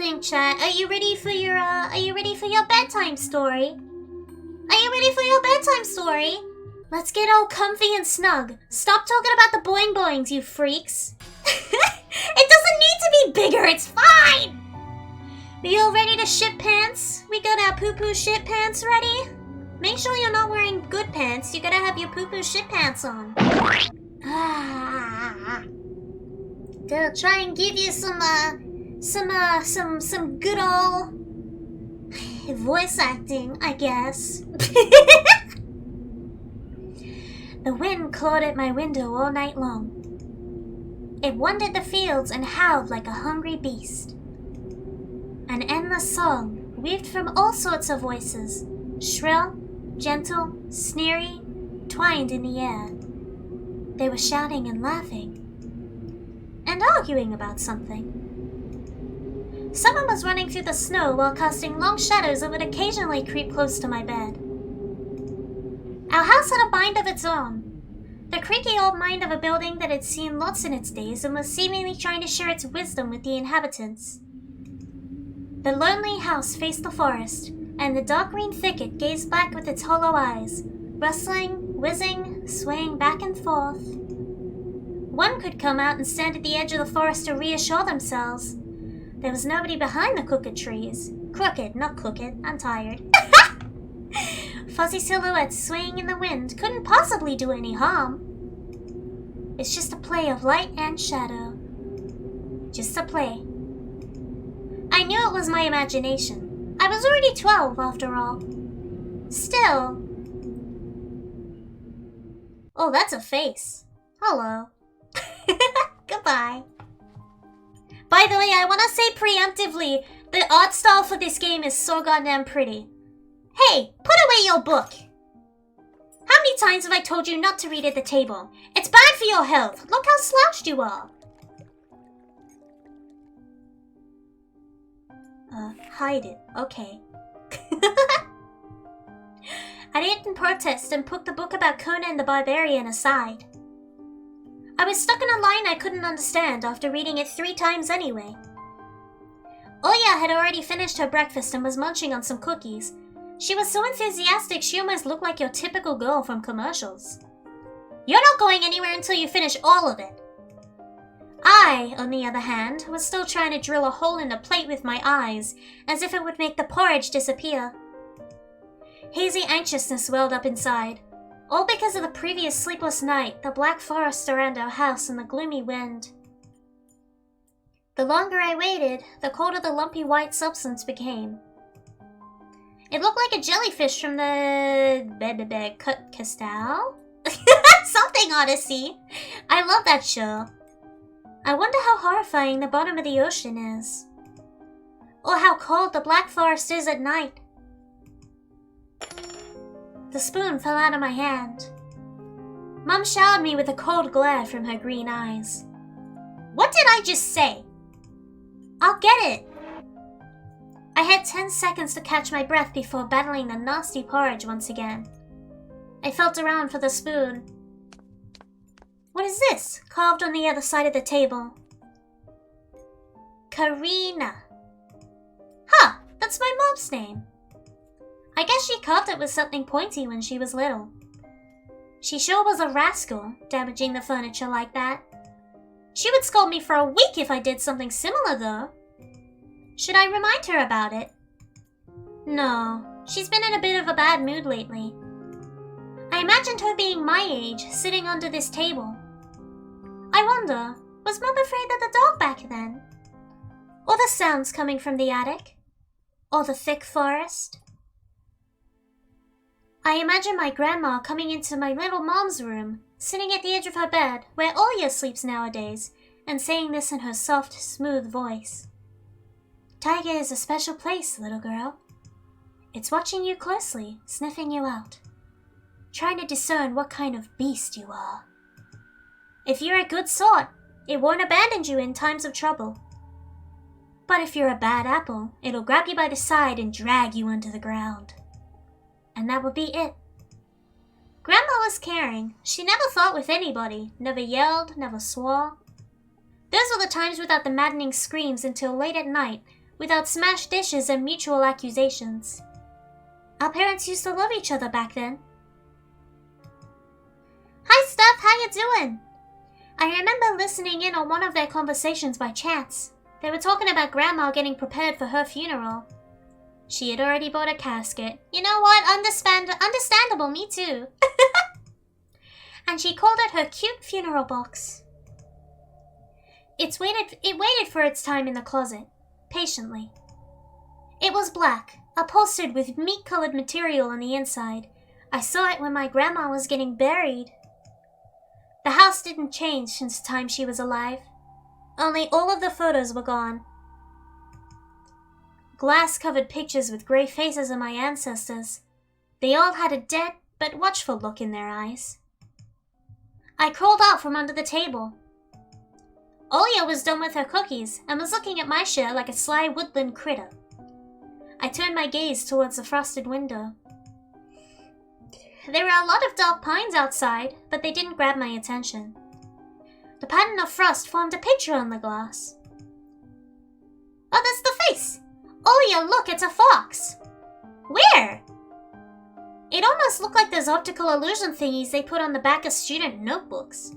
evening, chat. Are you ready for your bedtime story? Are you ready for your bedtime story? Let's get all comfy and snug. Stop talking about the boing boings, you freaks. It doesn't need to be bigger, it's fine! Are you all ready to shit pants? We got our poo-poo shit pants ready? Make sure you're not wearing good pants. You gotta have your poo-poo shit pants on. Gonna try and give you some good old voice acting, I guess. The wind clawed at my window all night long. It wandered the fields and howled like a hungry beast. An endless song, weaved from all sorts of voices, shrill, gentle, sneery, twined in the air. They were shouting and laughing, and arguing about something. Someone was running through the snow while casting long shadows that would occasionally creep close to my bed. Our house had a mind of its own, the creaky old mind of a building that had seen lots in its days and was seemingly trying to share its wisdom with the inhabitants. The lonely house faced the forest, and the dark green thicket gazed back with its hollow eyes, rustling, whizzing, swaying back and forth. One could come out and stand at the edge of the forest to reassure themselves. There was nobody behind the crooked trees. Crooked, not crooked. I'm tired. Fuzzy silhouettes swaying in the wind couldn't possibly do any harm. It's just a play of light and shadow. Just a play. I knew it was my imagination. I was already 12, after all. Still... Oh, that's a face. Hello. Goodbye. By the way, I want to say preemptively, the art style for this game is so goddamn pretty. Hey, put away your book! How many times have I told you not to read at the table? It's bad for your health. Look how slouched you are. Hide it. Okay. I didn't protest and put the book about Conan the Barbarian aside. I was stuck in a line I couldn't understand after reading it 3 times anyway. Oya had already finished her breakfast and was munching on some cookies. She was so enthusiastic she almost looked like your typical girl from commercials. You're not going anywhere until you finish all of it. I, on the other hand, was still trying to drill a hole in the plate with my eyes, as if it would make the porridge disappear. Hazy anxiousness welled up inside, all because of the previous sleepless night, the black forest around our house, and the gloomy wind. The longer I waited, the colder the lumpy white substance became. It looked like a jellyfish from the... Castal? Something Odyssey! I love that show. I wonder how horrifying the bottom of the ocean is. Or how cold the black forest is at night. The spoon fell out of my hand. Mum showered me with a cold glare from her green eyes. What did I just say? I'll get it. I had 10 seconds to catch my breath before battling the nasty porridge once again. I felt around for the spoon. What is this, carved on the other side of the table? Karina. Huh, that's my mom's name. I guess she carved it with something pointy when she was little. She sure was a rascal, damaging the furniture like that. She would scold me for a week if I did something similar, though. Should I remind her about it? No, she's been in a bit of a bad mood lately. I imagined her being my age, sitting under this table. I wonder, was Mum afraid of the dog back then? Or the sounds coming from the attic? Or the thick forest? I imagine my grandma coming into my little mom's room, sitting at the edge of her bed, where Oya sleeps nowadays, and saying this in her soft, smooth voice. Taiga is a special place, little girl. It's watching you closely, sniffing you out, trying to discern what kind of beast you are. If you're a good sort, it won't abandon you in times of trouble. But if you're a bad apple, it'll grab you by the side and drag you onto the ground. And that would be it. Grandma was caring. She never fought with anybody, never yelled, never swore. Those were the times without the maddening screams until late at night, without smashed dishes and mutual accusations. Our parents used to love each other back then. Hi, Steph, how you doing? I remember listening in on one of their conversations by chance. They were talking about Grandma getting prepared for her funeral. She had already bought a casket. You know what? Understandable, me too. And she called it her cute funeral box. It waited for its time in the closet, patiently. It was black, upholstered with meat-colored material on the inside. I saw it when my grandma was getting buried. The house didn't change since the time she was alive. Only all of the photos were gone. Glass-covered pictures with grey faces of my ancestors. They all had a dead but watchful look in their eyes. I crawled out from under the table. Olia was done with her cookies and was looking at my share like a sly woodland critter. I turned my gaze towards the frosted window. There were a lot of dark pines outside, but they didn't grab my attention. The pattern of frost formed a picture on the glass. Oh, that's the face! Olia, look, it's a fox! Where? It almost looked like those optical illusion thingies they put on the back of student notebooks.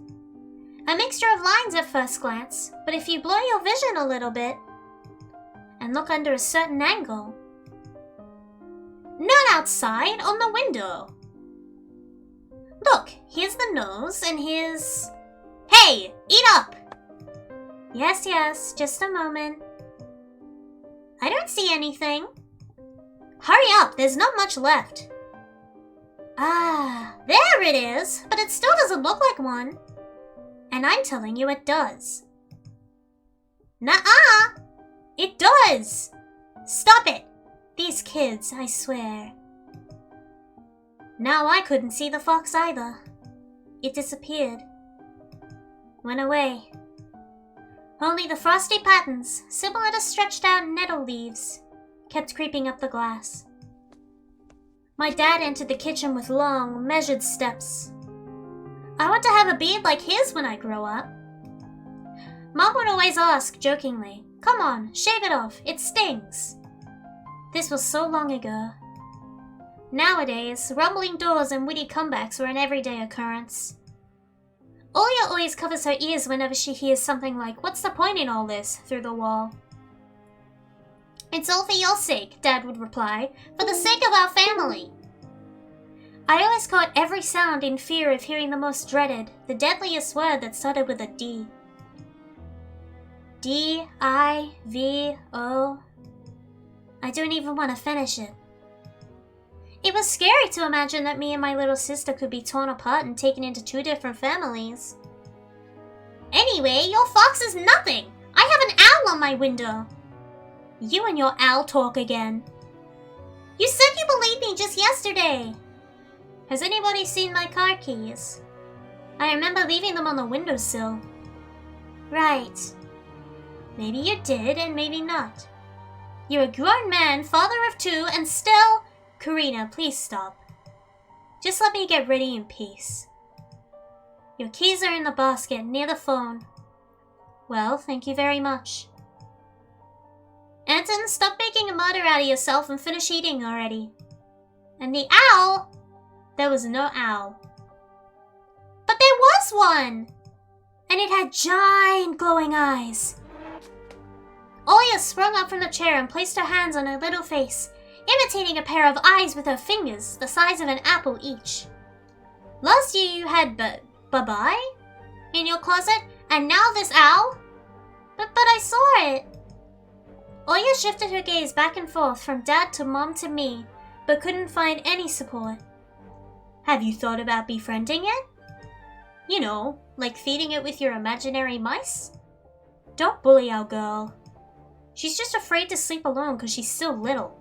A mixture of lines at first glance, but if you blur your vision a little bit and look under a certain angle. Not outside, on the window. Look, here's the nose and here's... Hey, eat up! Yes, just a moment. I don't see anything. Hurry up, there's not much left. Ah, there it is, but it still doesn't look like one. And I'm telling you it does. Nuh-uh! It does! Stop it! These kids, I swear. Now I couldn't see the fox either. It disappeared. Went away. Only the frosty patterns, similar to stretched out nettle leaves, kept creeping up the glass. My dad entered the kitchen with long, measured steps. I want to have a beard like his when I grow up. Mom would always ask, jokingly, "Come on, shave it off, it stings." This was so long ago. Nowadays, rumbling doors and witty comebacks were an everyday occurrence. Olia always covers her ears whenever she hears something like, "What's the point in all this?" through the wall. "It's all for your sake," Dad would reply, "for the sake of our family." I always caught every sound in fear of hearing the most dreaded, the deadliest word that started with a D. D-I-V-O. I don't even want to finish it. It was scary to imagine that me and my little sister could be torn apart and taken into two different families. Anyway, your fox is nothing! I have an owl on my window. You and your owl talk again. You said you believed me just yesterday. Has anybody seen my car keys? I remember leaving them on the windowsill. Right. Maybe you did and maybe not. You're a grown man, father of two, and still... Karina, please stop. Just let me get ready in peace. Your keys are in the basket near the phone. Well, thank you very much. Anton, stop making a martyr out of yourself and finish eating already. And the owl? There was no owl. But there was one! And it had giant glowing eyes. Olia sprung up from the chair and placed her hands on her little face, imitating a pair of eyes with her fingers, the size of an apple each. Last year you had Bye-Bye in your closet, and now this owl? But I saw it. Oya shifted her gaze back and forth from Dad to Mom to me, but couldn't find any support. Have you thought about befriending it? You know, like feeding it with your imaginary mice? Don't bully our girl. She's just afraid to sleep alone because she's still little.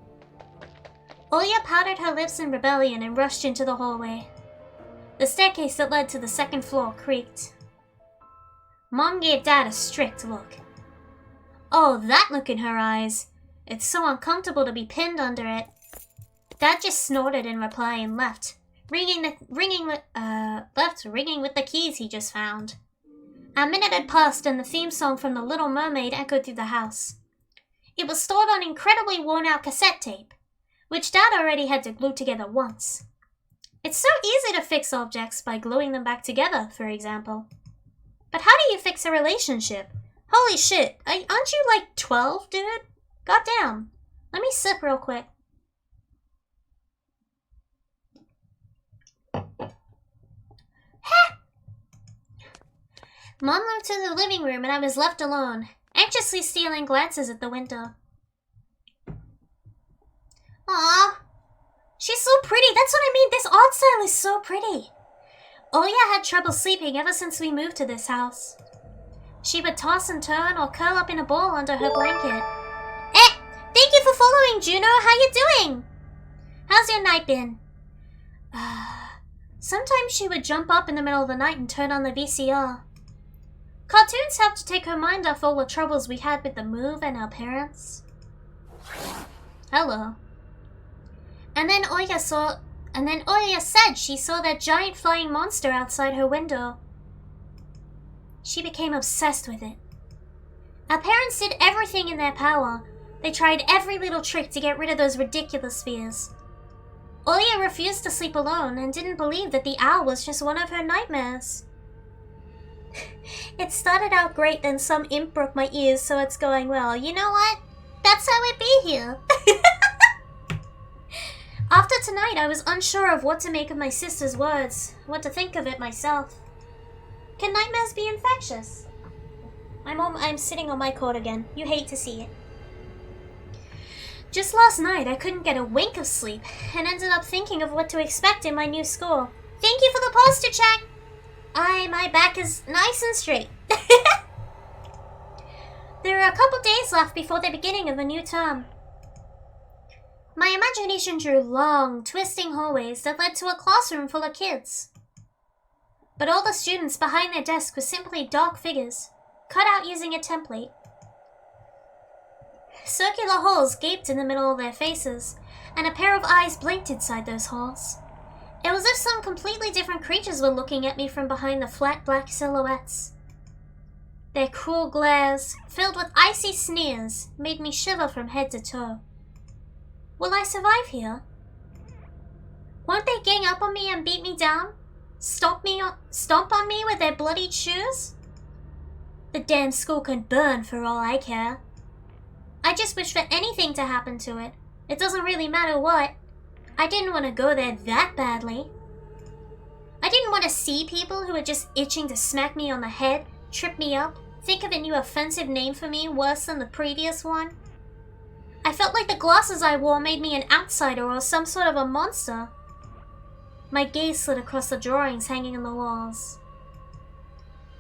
Olia powdered her lips in rebellion and rushed into the hallway. The staircase that led to the second floor creaked. Mom gave Dad a strict look. Oh, that look in her eyes. It's so uncomfortable to be pinned under it. Dad just snorted in reply and left, ringing with the keys he just found. A minute had passed and the theme song from The Little Mermaid echoed through the house. It was stored on incredibly worn-out cassette tape, which Dad already had to glue together once. It's so easy to fix objects by gluing them back together, for example. But how do you fix a relationship? Holy shit, aren't you like 12, dude? Goddamn. Let me sip real quick. Mom moved to the living room and I was left alone, anxiously stealing glances at the window. Aww. She's so pretty, that's what I mean, this art style is so pretty. Oya had trouble sleeping ever since we moved to this house. She would toss and turn or curl up in a ball under her blanket. Thank you for following, Juno, how you doing? How's your night been? Sometimes she would jump up in the middle of the night and turn on the VCR. Cartoons helped to take her mind off all the troubles we had with the move and our parents. Hello. And then Oya said she saw that giant flying monster outside her window. She became obsessed with it. Our parents did everything in their power. They tried every little trick to get rid of those ridiculous fears. Oya refused to sleep alone and didn't believe that the owl was just one of her nightmares. It started out great, then some imp broke my ears, so it's going well. You know what? That's how it be here. After tonight, I was unsure of what to make of my sister's words, what to think of it myself. Can nightmares be infectious? I'm sitting on my cord again. You hate to see it. Just last night, I couldn't get a wink of sleep and ended up thinking of what to expect in my new school. Thank you for the poster check! My back is nice and straight. There are a couple days left before the beginning of the new term. My imagination drew long, twisting hallways that led to a classroom full of kids. But all the students behind their desks were simply dark figures, cut out using a template. Circular holes gaped in the middle of their faces, and a pair of eyes blinked inside those holes. It was as if some completely different creatures were looking at me from behind the flat black silhouettes. Their cruel glares, filled with icy sneers, made me shiver from head to toe. Will I survive here? Won't they gang up on me and beat me down? Stomp on me with their bloodied shoes? The damn school can burn for all I care. I just wish for anything to happen to it. It doesn't really matter what. I didn't want to go there that badly. I didn't want to see people who were just itching to smack me on the head, trip me up, think of a new offensive name for me worse than the previous one. I felt like the glasses I wore made me an outsider or some sort of a monster. My gaze slid across the drawings hanging on the walls.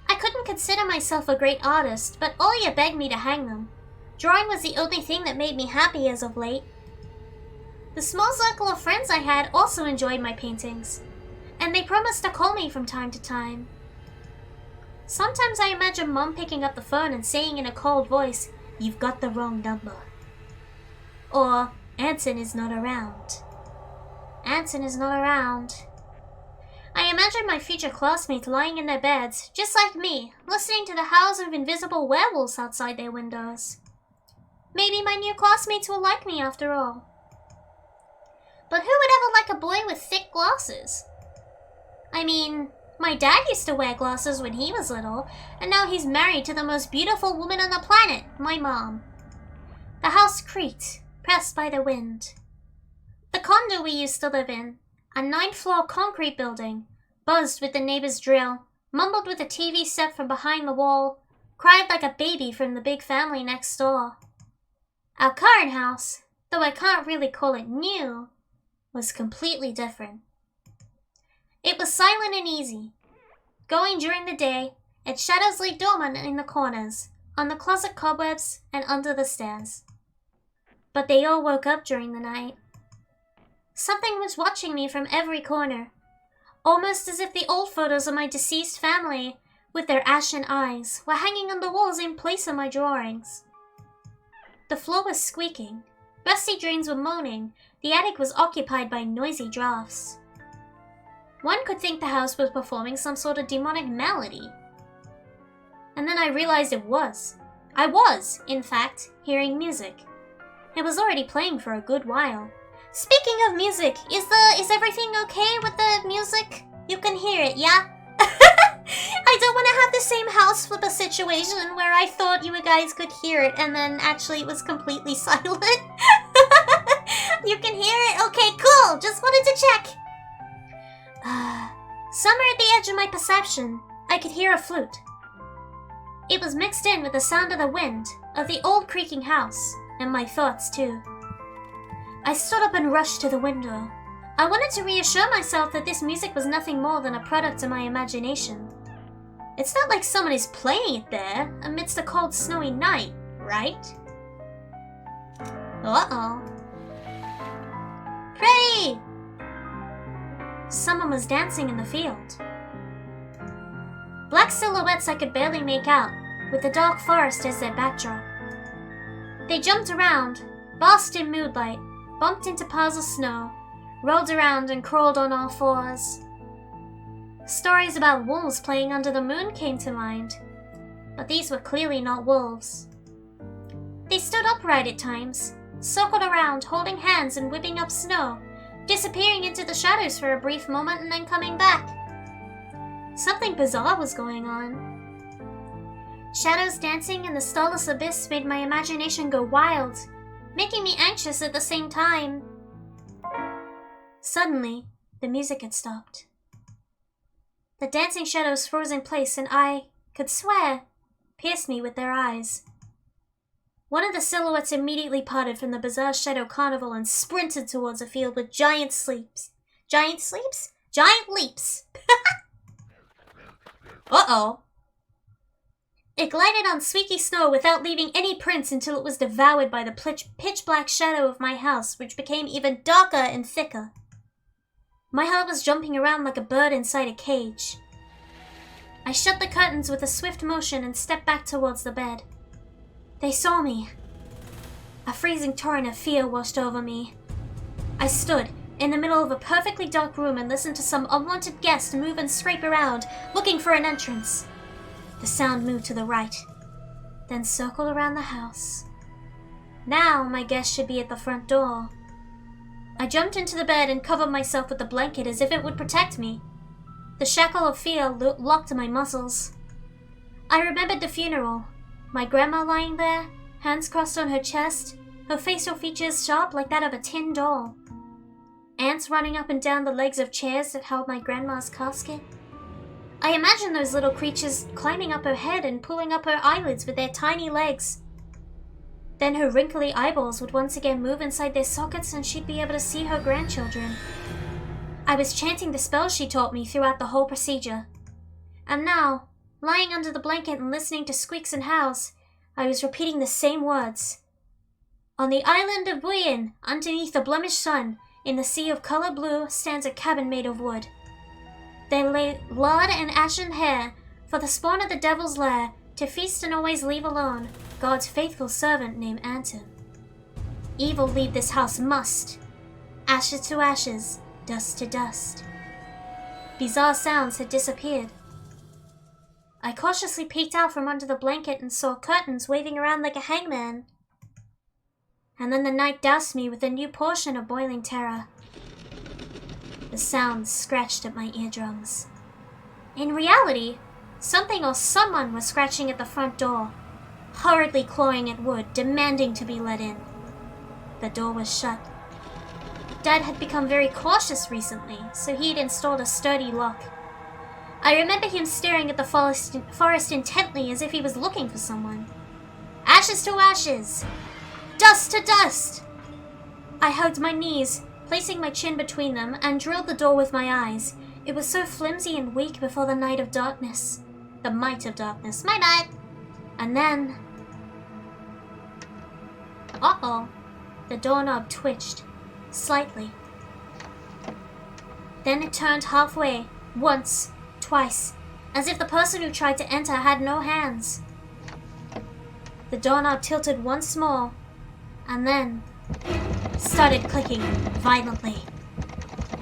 I couldn't consider myself a great artist, but Oya begged me to hang them. Drawing was the only thing that made me happy as of late. The small circle of friends I had also enjoyed my paintings, and they promised to call me from time to time. Sometimes I imagine Mom picking up the phone and saying in a cold voice, "You've got the wrong number." Or, "Anson is not around." Anson is not around. I imagine my future classmates lying in their beds, just like me, listening to the howls of invisible werewolves outside their windows. Maybe my new classmates will like me after all. But who would ever like a boy with thick glasses? I mean, my dad used to wear glasses when he was little, and now he's married to the most beautiful woman on the planet, my mom. The house creaked, pressed by the wind. The condo we used to live in, a 9th-floor concrete building, buzzed with the neighbor's drill, mumbled with a TV set from behind the wall, cried like a baby from the big family next door. Our current house, though I can't really call it new, was completely different. It was silent and easy. Going during the day, its shadows lay dormant in the corners, on the closet cobwebs, and under the stairs. But they all woke up during the night. Something was watching me from every corner, almost as if the old photos of my deceased family, with their ashen eyes, were hanging on the walls in place of my drawings. The floor was squeaking, rusty drains were moaning, the attic was occupied by noisy drafts. One could think the house was performing some sort of demonic melody. And then I realized it was. I was, in fact, hearing music. It was already playing for a good while. Speaking of music, is everything okay with the music? You can hear it, yeah? I don't want to have the same house flipper situation where I thought you guys could hear it and then actually it was completely silent. You can hear it? Okay, cool. Just wanted to check. Somewhere at the edge of my perception, I could hear a flute. It was mixed in with the sound of the wind, of the old creaking house, and my thoughts too. I stood up and rushed to the window. I wanted to reassure myself that this music was nothing more than a product of my imagination. It's not like someone is playing it there amidst a cold, snowy night, right? Uh-oh. Pretty! Someone was dancing in the field. Black silhouettes I could barely make out, with the dark forest as their backdrop. They jumped around, basked in moonlight, bumped into piles of snow, rolled around and crawled on all fours. Stories about wolves playing under the moon came to mind, but these were clearly not wolves. They stood upright at times, circled around, holding hands and whipping up snow, disappearing into the shadows for a brief moment and then coming back. Something bizarre was going on. Shadows dancing in the starless abyss made my imagination go wild, making me anxious at the same time. Suddenly, the music had stopped. The dancing shadows froze in place and I could swear, pierced me with their eyes. One of the silhouettes immediately parted from the bizarre shadow carnival and sprinted towards a field with giant leaps. Giant leaps! Uh-oh. It glided on squeaky snow without leaving any prints until it was devoured by the pitch-black shadow of my house, which became even darker and thicker. My heart was jumping around like a bird inside a cage. I shut the curtains with a swift motion and stepped back towards the bed. They saw me. A freezing torrent of fear washed over me. I stood in the middle of a perfectly dark room and listened to some unwanted guest move and scrape around, looking for an entrance. The sound moved to the right, then circled around the house. Now my guest should be at the front door. I jumped into the bed and covered myself with the blanket as if it would protect me. The shackle of fear locked my muscles. I remembered the funeral. My grandma lying there, hands crossed on her chest, her facial features sharp like that of a tin doll. Ants running up and down the legs of chairs that held my grandma's casket. I imagined those little creatures climbing up her head and pulling up her eyelids with their tiny legs. Then her wrinkly eyeballs would once again move inside their sockets and she'd be able to see her grandchildren. I was chanting the spells she taught me throughout the whole procedure. And now, lying under the blanket and listening to squeaks and howls, I was repeating the same words. On the island of Buyin, underneath the blemished sun, in the sea of color blue, stands a cabin made of wood. They lay lard and ashen hair for the spawn of the devil's lair, to feast and always leave alone God's faithful servant named Anton. Evil leave this house must. Ashes to ashes, dust to dust. Bizarre sounds had disappeared. I cautiously peeked out from under the blanket and saw curtains waving around like a hangman. And then the night doused me with a new portion of boiling terror. The sounds scratched at my eardrums. In reality, something or someone was scratching at the front door, hurriedly clawing at wood, demanding to be let in. The door was shut. Dad had become very cautious recently, so he had installed a sturdy lock. I remember him staring at the forest intently as if he was looking for someone. Ashes to ashes! Dust to dust! I hugged my knees, placing my chin between them, and drilled the door with my eyes. It was so flimsy and weak before the night of darkness. The might of darkness. My bad! And then... Uh-oh. The doorknob twitched. Slightly. Then it turned halfway. Once. Twice. As if the person who tried to enter had no hands. The doorknob tilted once more. And then... started clicking violently.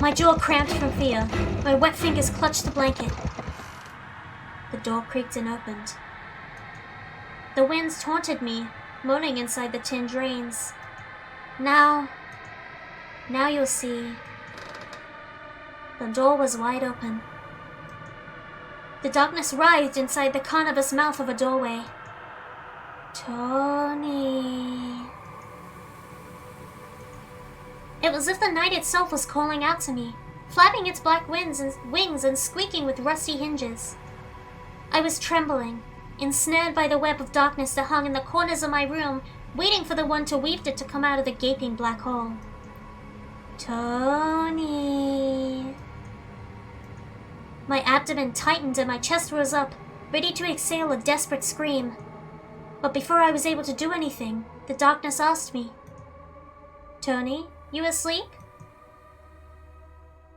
My jaw cramped from fear. My wet fingers clutched the blanket. The door creaked and opened. The winds taunted me, moaning inside the tin drains. Now you'll see. The door was wide open. The darkness writhed inside the carnivorous mouth of a doorway. Tony. It was as if the night itself was calling out to me, flapping its black wings and squeaking with rusty hinges. I was trembling, ensnared by the web of darkness that hung in the corners of my room, waiting for the one to weave it to come out of the gaping black hole. Tony. My abdomen tightened and my chest rose up, ready to exhale a desperate scream. But before I was able to do anything, the darkness asked me, Tony, you asleep?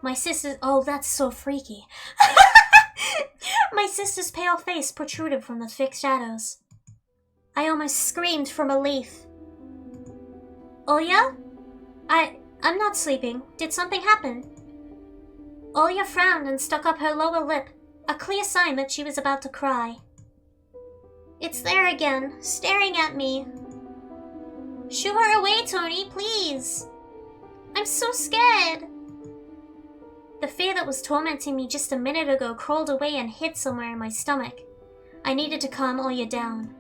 My sister's... Oh, that's so freaky. My sister's pale face protruded from the thick shadows. I almost screamed from relief. Olya? I'm not sleeping. Did something happen? Olya frowned and stuck up her lower lip, a clear sign that she was about to cry. It's there again, staring at me. Shoo her away, Tony, please. I'm so scared. The fear that was tormenting me just a minute ago crawled away and hid somewhere in my stomach. I needed to calm Olya down.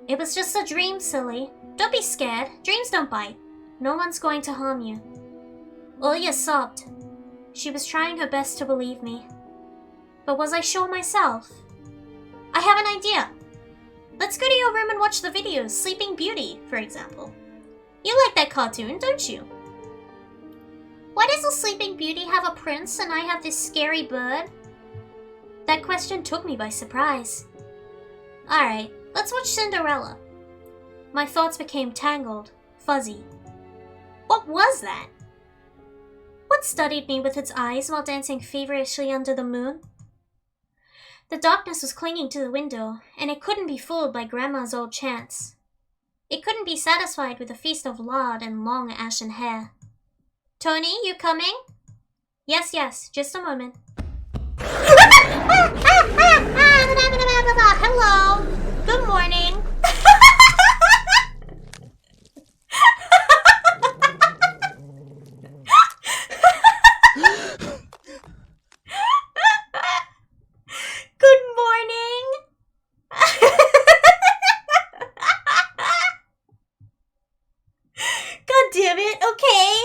It was just a dream, silly. Don't be scared. Dreams don't bite. No one's going to harm you. Olya sobbed. She was trying her best to believe me. But was I sure myself? I have an idea. Let's go to your room and watch the videos, Sleeping Beauty, for example. You like that cartoon, don't you? Why does the Sleeping Beauty have a prince and I have this scary bird? That question took me by surprise. Alright, let's watch Cinderella. My thoughts became tangled, fuzzy. What was that? What studied me with its eyes while dancing feverishly under the moon? The darkness was clinging to the window, and it couldn't be fooled by Grandma's old chants. It couldn't be satisfied with a feast of lard and long ashen hair. Tony, you coming? Yes, just a moment. Hello. Good morning. Good morning. God damn it, okay.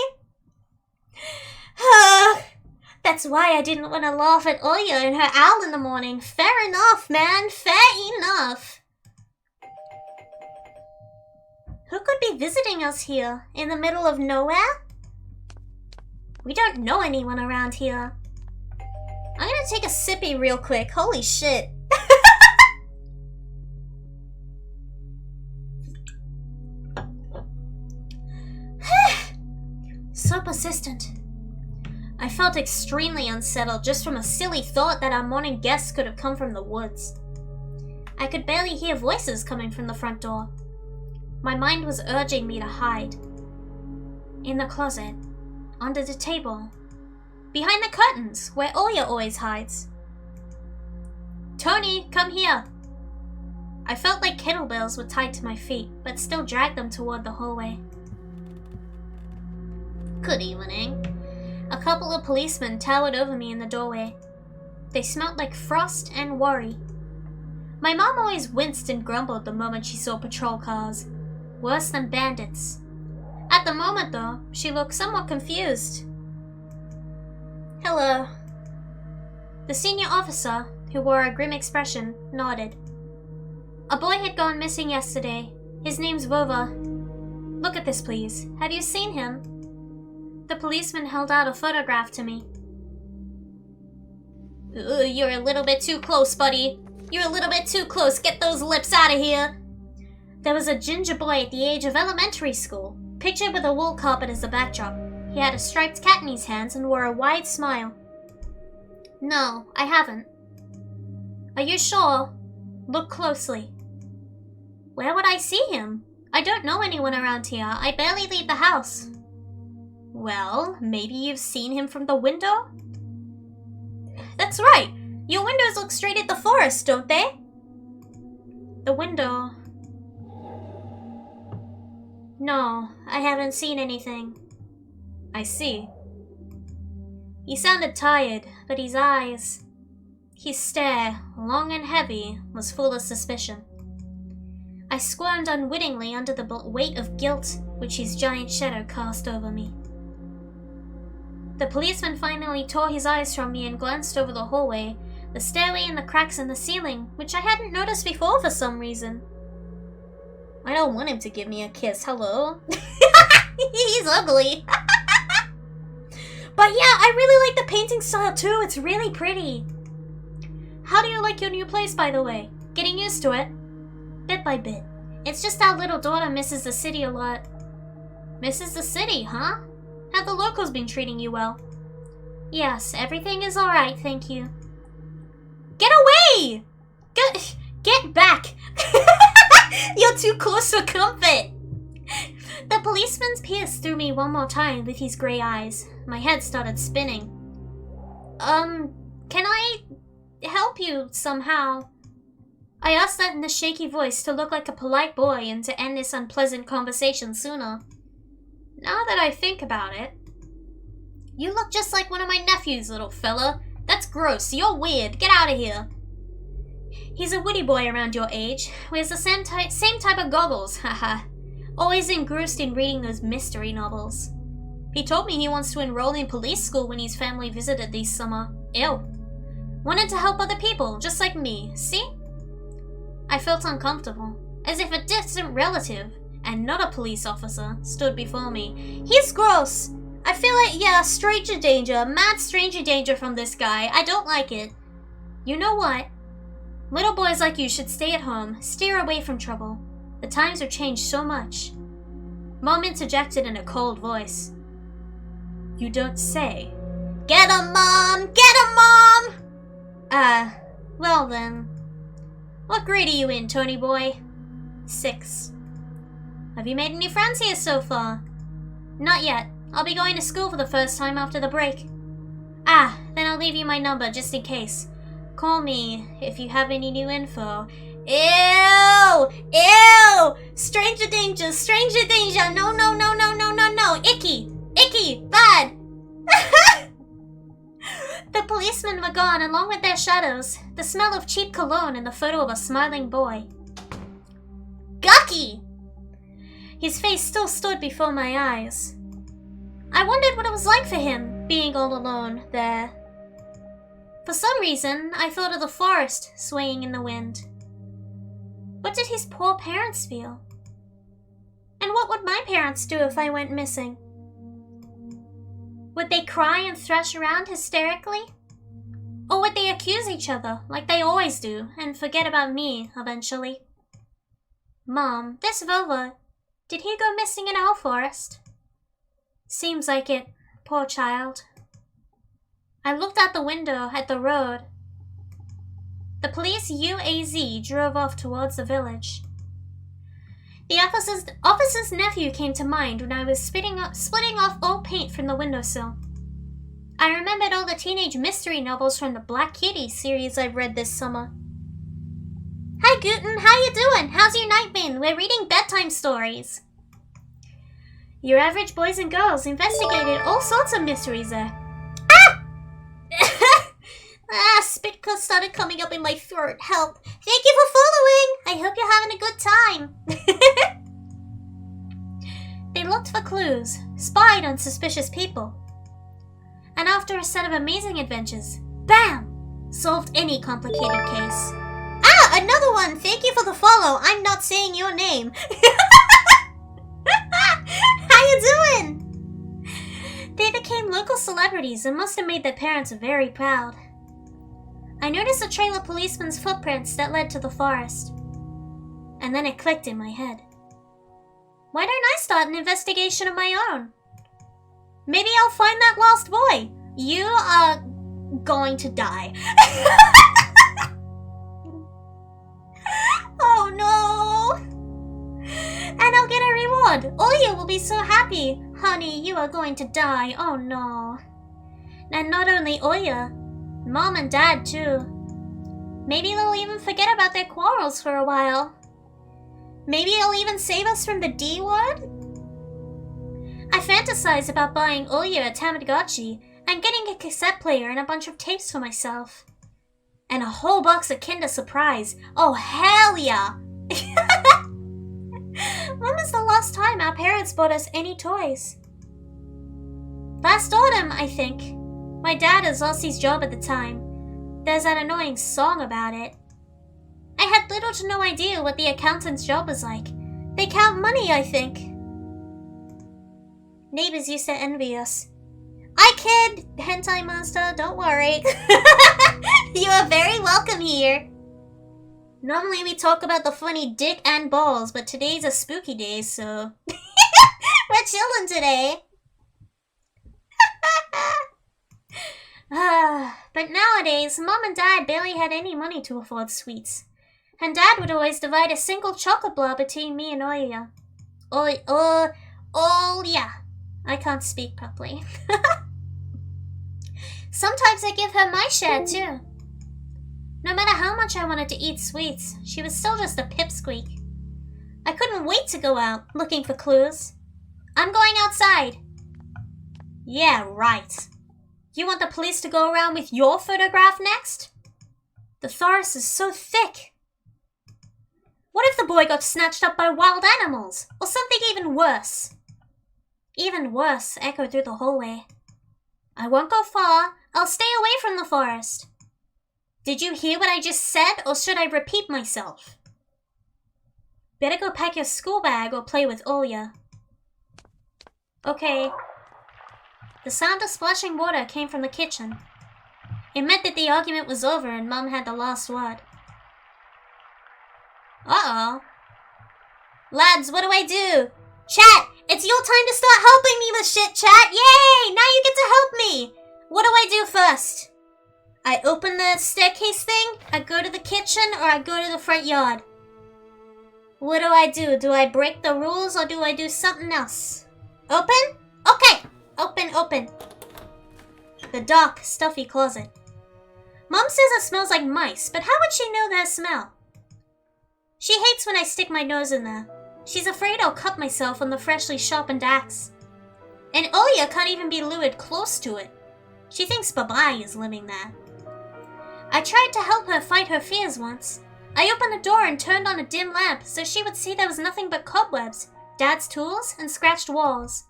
That's why I didn't want to laugh at Olya and her owl in the morning. Fair enough, man. Fair enough. Who could be visiting us here? In the middle of nowhere? We don't know anyone around here. I'm gonna take a sippy real quick. Holy shit. So persistent. I felt extremely unsettled just from a silly thought that our morning guests could have come from the woods. I could barely hear voices coming from the front door. My mind was urging me to hide. In the closet, under the table, behind the curtains, where Olya always hides. Tony, come here! I felt like kettlebells were tied to my feet, but still dragged them toward the hallway. Good evening. A couple of policemen towered over me in the doorway. They smelt like frost and worry. My mom always winced and grumbled the moment she saw patrol cars. Worse than bandits. At the moment, though, she looked somewhat confused. Hello. The senior officer, who wore a grim expression, nodded. A boy had gone missing yesterday. His name's Vova. Look at this, please. Have you seen him? The policeman held out a photograph to me. You're a little bit too close, buddy. You're a little bit too close. Get those lips out of here. There was a ginger boy at the age of elementary school, pictured with a wool carpet as a backdrop. He had a striped cat in his hands and wore a wide smile. No, I haven't. Are you sure? Look closely. Where would I see him? I don't know anyone around here. I barely leave the house. Well, maybe you've seen him from the window? That's right. Your windows look straight at the forest, don't they? The window... No, I haven't seen anything. I see. He sounded tired, but his eyes, his stare, long and heavy, was full of suspicion. I squirmed unwittingly under the weight of guilt which his giant shadow cast over me. The policeman finally tore his eyes from me and glanced over the hallway, the stairway and the cracks in the ceiling, which I hadn't noticed before for some reason. I don't want him to give me a kiss, hello? He's ugly. But yeah, I really like the painting style too, it's really pretty. How do you like your new place, by the way? Getting used to it? Bit by bit. It's just our little daughter misses the city a lot. Misses the city, huh? Have the locals been treating you well? Yes, everything is alright, thank you. Get away! Get back! You're too close for comfort! The policeman pierced through me one more time with his grey eyes. My head started spinning. Can I help you somehow? I asked that in a shaky voice to look like a polite boy and to end this unpleasant conversation sooner. Now that I think about it, you look just like one of my nephews, little fella. That's gross. You're weird. Get out of here. He's a witty boy around your age. Wears the same type of goggles, haha. Always engrossed in reading those mystery novels. He told me he wants to enroll in police school when his family visited this summer. Ew. Wanted to help other people, just like me. See? I felt uncomfortable, as if a distant relative, and not a police officer, stood before me. He's gross! I feel like, yeah, stranger danger, mad stranger danger from this guy. I don't like it. You know what? Little boys like you should stay at home, steer away from trouble. The times have changed so much. Mom interjected in a cold voice. You don't say. Get him, Mom! Get him, Mom! Well then. What grade are you in, Tony boy? 6. Have you made any friends here so far? Not yet. I'll be going to school for the first time after the break. Then I'll leave you my number just in case. Call me if you have any new info. Ew! Ew! Stranger danger! Stranger danger! No, no, no, no, no, no, no! Icky! Icky! Bad! The policemen were gone along with their shadows, the smell of cheap cologne and the photo of a smiling boy. Gucky! His face still stood before my eyes. I wondered what it was like for him, being all alone there. For some reason, I thought of the forest swaying in the wind. What did his poor parents feel? And what would my parents do if I went missing? Would they cry and thrash around hysterically? Or would they accuse each other, like they always do, and forget about me eventually? Mom, this Velva, did he go missing in our forest? Seems like it, poor child. I looked out the window at the road. The police UAZ drove off towards the village. The officer's nephew came to mind when I was splitting off old paint from the windowsill. I remembered all the teenage mystery novels from the Black Kitty series I've read this summer. Hi Guten, how you doing? How's your night been? We're reading bedtime stories. Your average boys and girls investigated all sorts of mysteries there. Spit started coming up in my throat. Help. Thank you for following. I hope you're having a good time. They looked for clues, spied on suspicious people. And after a set of amazing adventures, bam! Solved any complicated case. Another one. Thank you for the follow. I'm not saying your name. How you doing? They became local celebrities and must have made their parents very proud. I noticed a trail of policemen's footprints that led to the forest. And then it clicked in my head. Why don't I start an investigation of my own? Maybe I'll find that lost boy. You are going to die. Oh no! And I'll get a reward. Oya will be so happy. Honey, you are going to die. Oh no. And not only Oya, Mom and Dad too. Maybe they'll even forget about their quarrels for a while. Maybe it'll even save us from the D word? fantasize about buying Olya a Tamagotchi and getting a cassette player and a bunch of tapes for myself. And a whole box of Kinder Surprise. Oh, hell yeah! When was the last time our parents bought us any toys? Last autumn, I think. My dad has lost his job at the time. There's an annoying song about it. I had little to no idea what the accountant's job was like. They count money, I think. Neighbors used to envy us. I kid, hentai monster, don't worry. You are very welcome here. Normally we talk about the funny dick and balls, but today's a spooky day, so... We're chilling today. But nowadays, Mom and Dad barely had any money to afford sweets. And Dad would always divide a single chocolate blob between me and Olya. Olya. I can't speak properly. Sometimes I give her my share too. No matter how much I wanted to eat sweets, she was still just a pipsqueak. I couldn't wait to go out, looking for clues. I'm going outside. Yeah, right. You want the police to go around with your photograph next? The forest is so thick. What if the boy got snatched up by wild animals? Or something even worse? Even worse echoed through the hallway. I won't go far. I'll stay away from the forest. Did you hear what I just said, or should I repeat myself? Better go pack your school bag or play with Olya. Okay. The sound of splashing water came from the kitchen. It meant that the argument was over and Mom had the last word. Uh-oh. Lads, what do I do? Chat, it's your time to start helping me with shit, chat! Yay! Now you get to help me! What do I do first? I open the staircase thing, I go to the kitchen, or I go to the front yard? What do I do? Do I break the rules, or do I do something else? Open? Okay! Open. The dark, stuffy closet. Mom says it smells like mice, but how would she know that smell? She hates when I stick my nose in there. She's afraid I'll cut myself on the freshly sharpened axe. And Olya can't even be lured close to it. She thinks Babai is living there. I tried to help her fight her fears once. I opened the door and turned on a dim lamp so she would see there was nothing but cobwebs, Dad's tools, and scratched walls.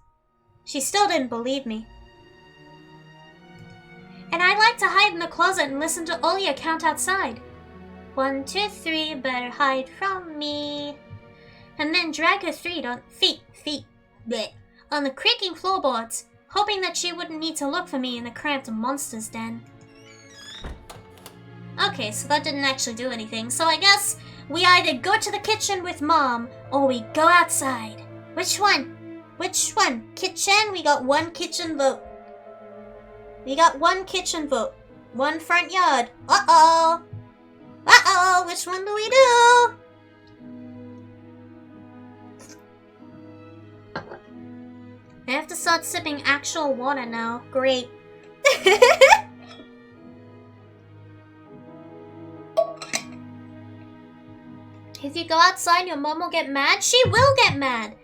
She still didn't believe me. And I like to hide in the closet and listen to Olya count outside. 1, 2, 3, better hide from me. And then drag her feet on the creaking floorboards, hoping that she wouldn't need to look for me in the cramped monster's den. Okay, so that didn't actually do anything, so I guess we either go to the kitchen with Mom, or we go outside. Which one? Kitchen? We got one kitchen vote. One front yard. Uh-oh, which one do we do? I have to start sipping actual water now. Great. If you go outside, your mom will get mad? She will get mad!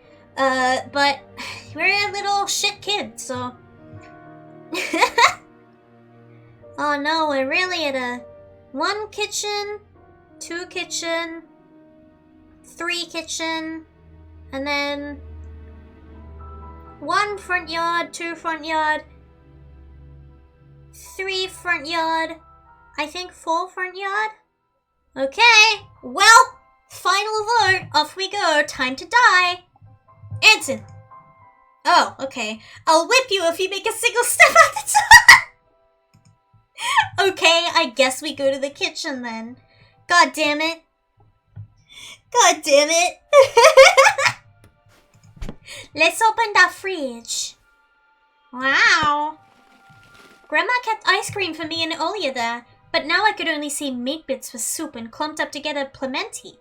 But we're a little shit kid, so... Oh no, we're really at a 1 kitchen, 2 kitchen, 3 kitchen, and then 1 front yard, 2 front yard, 3 front yard, I think 4 front yard. Okay, well, final vote, off we go, time to die. Anson. Oh, okay. I'll whip you if you make a single step at the top. Okay, I guess we go to the kitchen then. God damn it. Let's open the fridge. Wow. Grandma kept ice cream for me and Olya there, but now I could only see meat bits with soup and clumped up together plementi.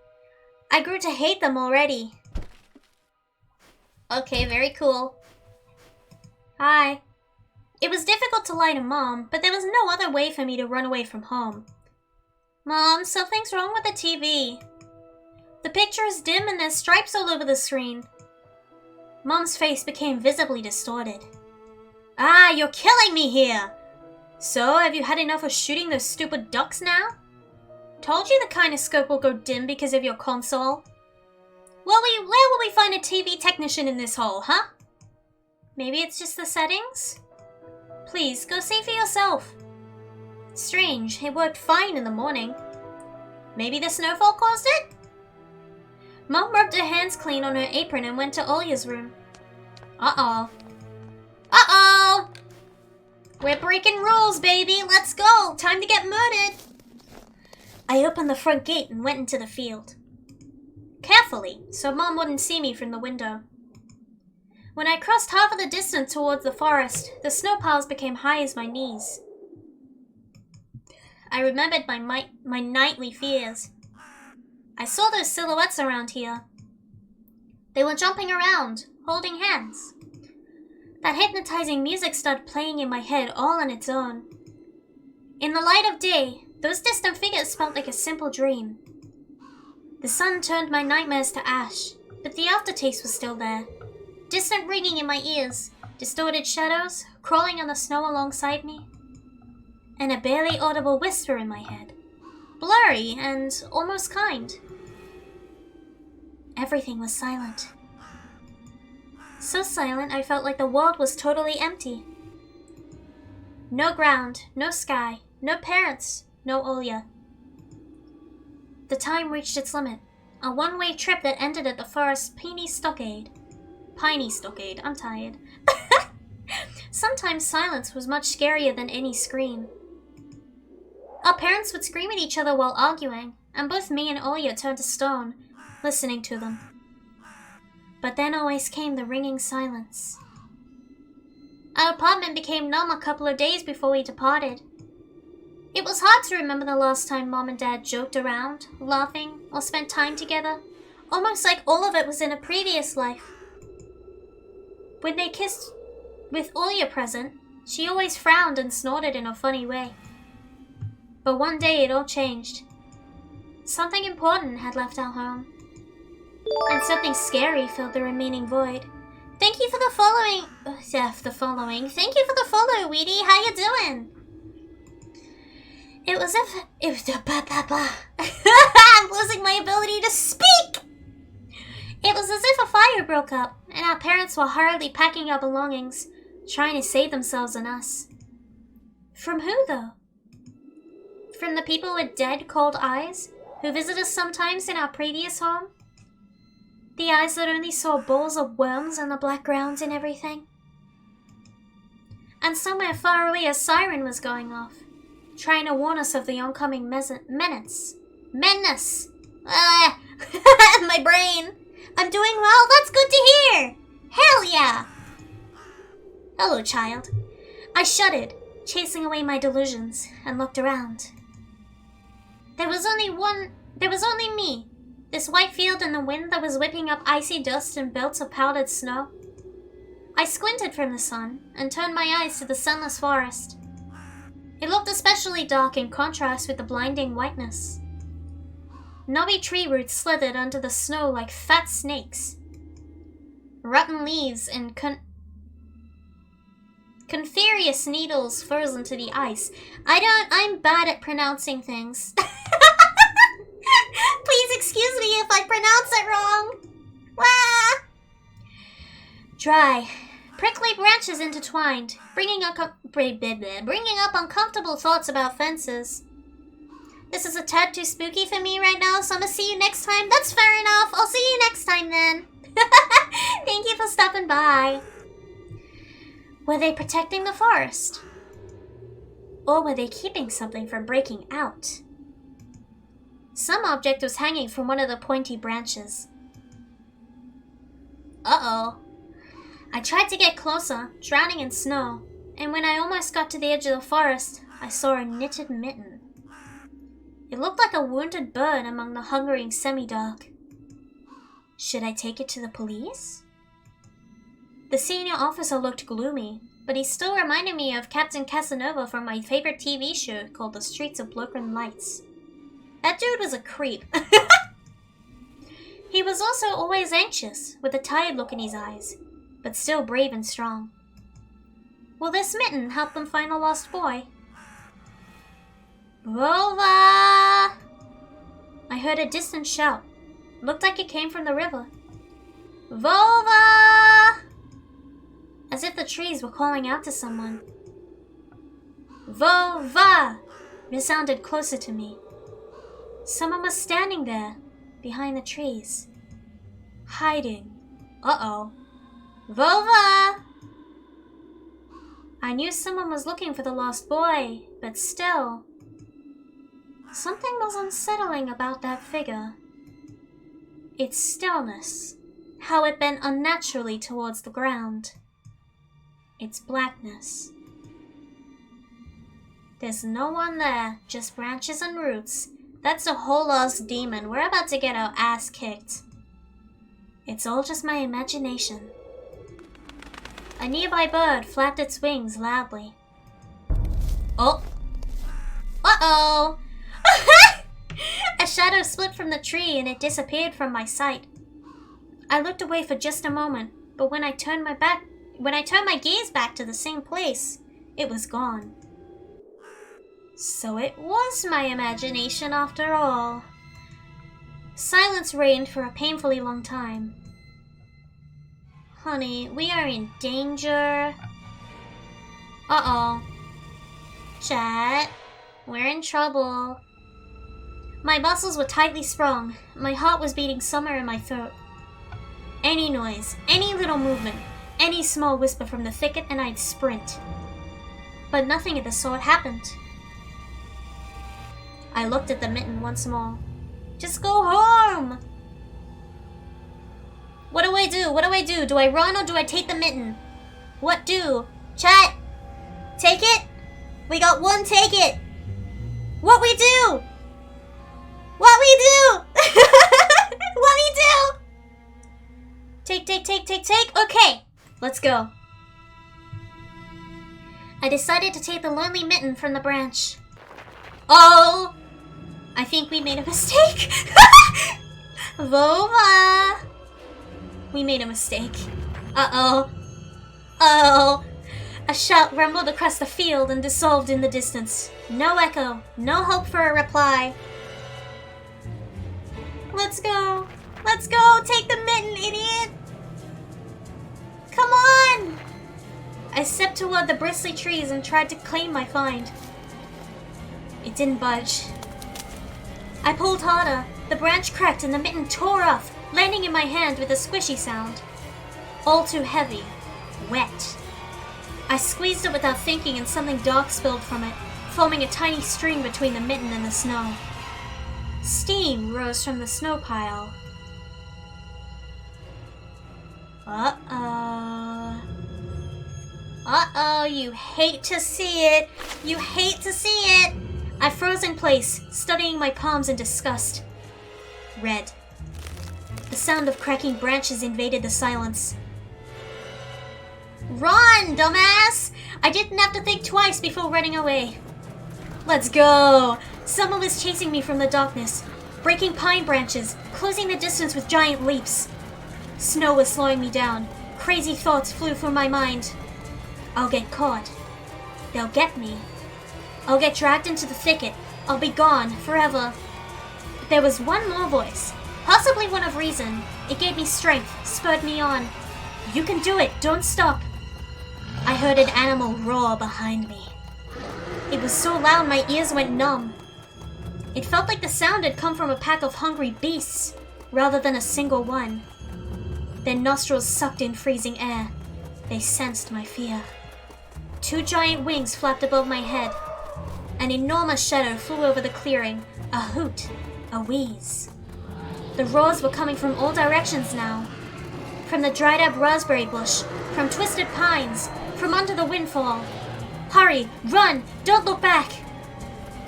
I grew to hate them already. Okay, very cool. Hi. It was difficult to lie to Mom, but there was no other way for me to run away from home. Mom, something's wrong with the TV. The picture is dim and there's stripes all over the screen. Mom's face became visibly distorted. Ah, you're killing me here! So, have you had enough of shooting those stupid ducks now? Told you the kinescope will go dim because of your console. Where will we find a TV technician in this hole, huh? Maybe it's just the settings? Please, go see for yourself. Strange, it worked fine in the morning. Maybe the snowfall caused it? Mom rubbed her hands clean on her apron and went to Olya's room. Uh-oh. Uh-oh! We're breaking rules, baby! Let's go! Time to get murdered! I opened the front gate and went into the field. Carefully, so Mom wouldn't see me from the window. When I crossed half of the distance towards the forest, the snow piles became high as my knees. I remembered my nightly fears. I saw those silhouettes around here. They were jumping around, holding hands. That hypnotizing music started playing in my head all on its own. In the light of day, those distant figures felt like a simple dream. The sun turned my nightmares to ash, but the aftertaste was still there. Distant ringing in my ears, distorted shadows crawling on the snow alongside me, and a barely audible whisper in my head, blurry and almost kind. Everything was silent. So silent I felt like the world was totally empty. No ground, no sky, no parents, no Olya. The time reached its limit, a one-way trip that ended at the forest's Piney Stockade, I'm tired. Sometimes silence was much scarier than any scream. Our parents would scream at each other while arguing, and both me and Olya turned to stone, listening to them. But then always came the ringing silence. Our apartment became numb a couple of days before we departed. It was hard to remember the last time Mom and Dad joked around, laughing, or spent time together, almost like all of it was in a previous life. When they kissed with Olya present, she always frowned and snorted in a funny way. But one day it all changed. Something important had left our home, and something scary filled the remaining void. Thank you for the following. Thank you for the follow, Weedy. How you doing? It was I'm losing my ability to speak. It was as if a fire broke up, and our parents were hurriedly packing our belongings, trying to save themselves and us. From who, though? From the people with dead, cold eyes who visit us sometimes in our previous home? The eyes that only saw balls of worms on the black ground and everything? And somewhere far away a siren was going off, trying to warn us of the oncoming menace. Menace! My brain! I'm doing well, that's good to hear! Hell yeah! Hello, child. I shuddered, chasing away my delusions, and looked around. There was only me, this white field and the wind that was whipping up icy dust and belts of powdered snow. I squinted from the sun, and turned my eyes to the sunless forest. It looked especially dark in contrast with the blinding whiteness. Knobby tree roots slithered under the snow like fat snakes. Rotten leaves and Conferious needles froze into the ice. I'm bad at pronouncing things. Please excuse me if I pronounce it wrong. Wah! Dry, prickly branches intertwined, bringing up uncomfortable thoughts about fences. This is a tad too spooky for me right now, so I'm gonna see you next time. That's fair enough. I'll see you next time then. Thank you for stopping by. Were they protecting the forest? Or were they keeping something from breaking out? Some object was hanging from one of the pointy branches. Uh-oh. I tried to get closer, drowning in snow, and when I almost got to the edge of the forest, I saw a knitted mitten. It looked like a wounded bird among the hungering semi-dog. Should I take it to the police? The senior officer looked gloomy, but he still reminded me of Captain Casanova from my favorite TV show called The Streets of Blokran Lights. That dude was a creep. He was also always anxious, with a tired look in his eyes, but still brave and strong. Will this mitten help them find the lost boy? Volva! I heard a distant shout. Looked like it came from the river. Volva! As if the trees were calling out to someone. Volva! It sounded closer to me. Someone was standing there, behind the trees. Hiding. Uh-oh. Volva! I knew someone was looking for the lost boy, but still. Something was unsettling about that figure. Its stillness, how it bent unnaturally towards the ground. Its blackness. There's no one there, just branches and roots. That's a whole lost demon. We're about to get our ass kicked. It's all just my imagination. A nearby bird flapped its wings loudly. Oh! Uh-oh! A shadow split from the tree and it disappeared from my sight. I looked away for just a moment, but when I turned my gaze back to the same place, it was gone. So it was my imagination after all. Silence reigned for a painfully long time. Honey, we are in danger. Uh-oh. Chat, we're in trouble. My muscles were tightly sprung. My heart was beating summer in my throat. Any noise, any little movement, any small whisper from the thicket and I'd sprint. But nothing of the sort happened. I looked at the mitten once more. Just go home! What do I do? What do I do? Do I run or do I take the mitten? What do? Chat! Take it? We got one, take it! What we do? What we do? What we do? Take. Okay, let's go. I decided to take the lonely mitten from the branch. Oh! I think we made a mistake. Volva! We made a mistake. Uh-oh. Uh-oh. A shout rumbled across the field and dissolved in the distance. No echo. No hope for a reply. Let's go. Let's go. Take the mitten, idiot. Come on. I stepped toward the bristly trees and tried to claim my find. It didn't budge. I pulled harder. The branch cracked and the mitten tore off, landing in my hand with a squishy sound. All too heavy. Wet. I squeezed it without thinking and something dark spilled from it, forming a tiny string between the mitten and the snow. Steam rose from the snow pile. Uh-oh. Uh-oh, you hate to see it. You hate to see it. I froze in place, studying my palms in disgust. Red. The sound of cracking branches invaded the silence. Run, dumbass! I didn't have to think twice before running away. Let's go! Someone was chasing me from the darkness, breaking pine branches, closing the distance with giant leaps. Snow was slowing me down. Crazy thoughts flew through my mind. I'll get caught. They'll get me. I'll get dragged into the thicket. I'll be gone forever. But there was one more voice, possibly one of reason. It gave me strength, spurred me on. You can do it, don't stop. I heard an animal roar behind me. It was so loud my ears went numb. It felt like the sound had come from a pack of hungry beasts, rather than a single one. Their nostrils sucked in freezing air. They sensed my fear. Two giant wings flapped above my head. An enormous shadow flew over the clearing, a hoot, a wheeze. The roars were coming from all directions now. From the dried-up raspberry bush, from twisted pines, from under the windfall. Hurry, run, don't look back.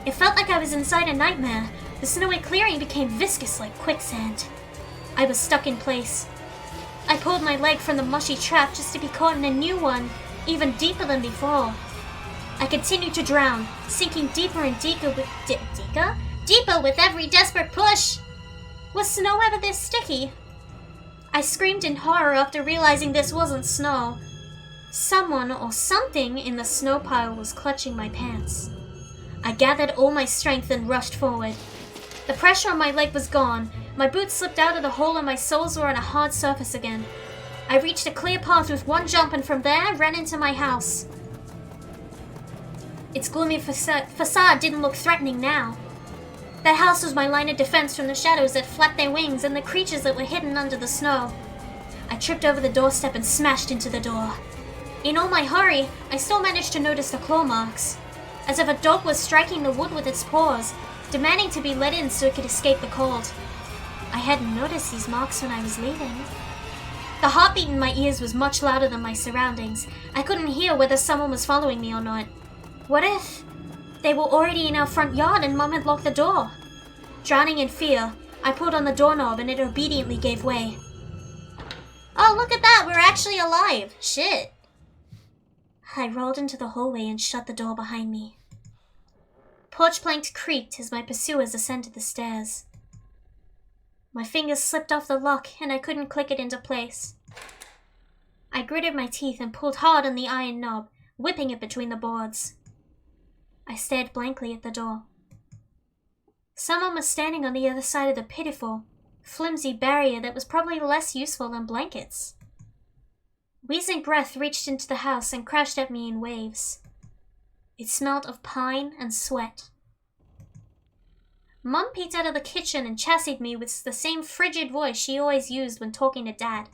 It felt like I was inside a nightmare. The snowy clearing became viscous like quicksand. I was stuck in place. I pulled my leg from the mushy trap just to be caught in a new one, even deeper than before. I continued to drown, sinking deeper and deeper with deeper with every desperate push. Was snow ever this sticky? I screamed in horror after realizing this wasn't snow. Someone or something in the snow pile was clutching my pants. I gathered all my strength and rushed forward. The pressure on my leg was gone. My boots slipped out of the hole and my soles were on a hard surface again. I reached a clear path with one jump and from there ran into my house. Its gloomy facade didn't look threatening now. That house was my line of defense from the shadows that flapped their wings and the creatures that were hidden under the snow. I tripped over the doorstep and smashed into the door. In all my hurry, I still managed to notice the claw marks, as if a dog was striking the wood with its paws, demanding to be let in so it could escape the cold. I hadn't noticed these marks when I was leaving. The heartbeat in my ears was much louder than my surroundings. I couldn't hear whether someone was following me or not. What if they were already in our front yard and Mum had locked the door? Drowning in fear, I pulled on the doorknob and it obediently gave way. Oh, look at that! We're actually alive! Shit! I rolled into the hallway and shut the door behind me. Porch planks creaked as my pursuers ascended the stairs. My fingers slipped off the lock and I couldn't click it into place. I gritted my teeth and pulled hard on the iron knob, whipping it between the boards. I stared blankly at the door. Someone was standing on the other side of the pitiful, flimsy barrier that was probably less useful than blankets. Wheezing breath reached into the house and crashed at me in waves. It smelled of pine and sweat. Mum peeked out of the kitchen and chassied me with the same frigid voice she always used when talking to Dad.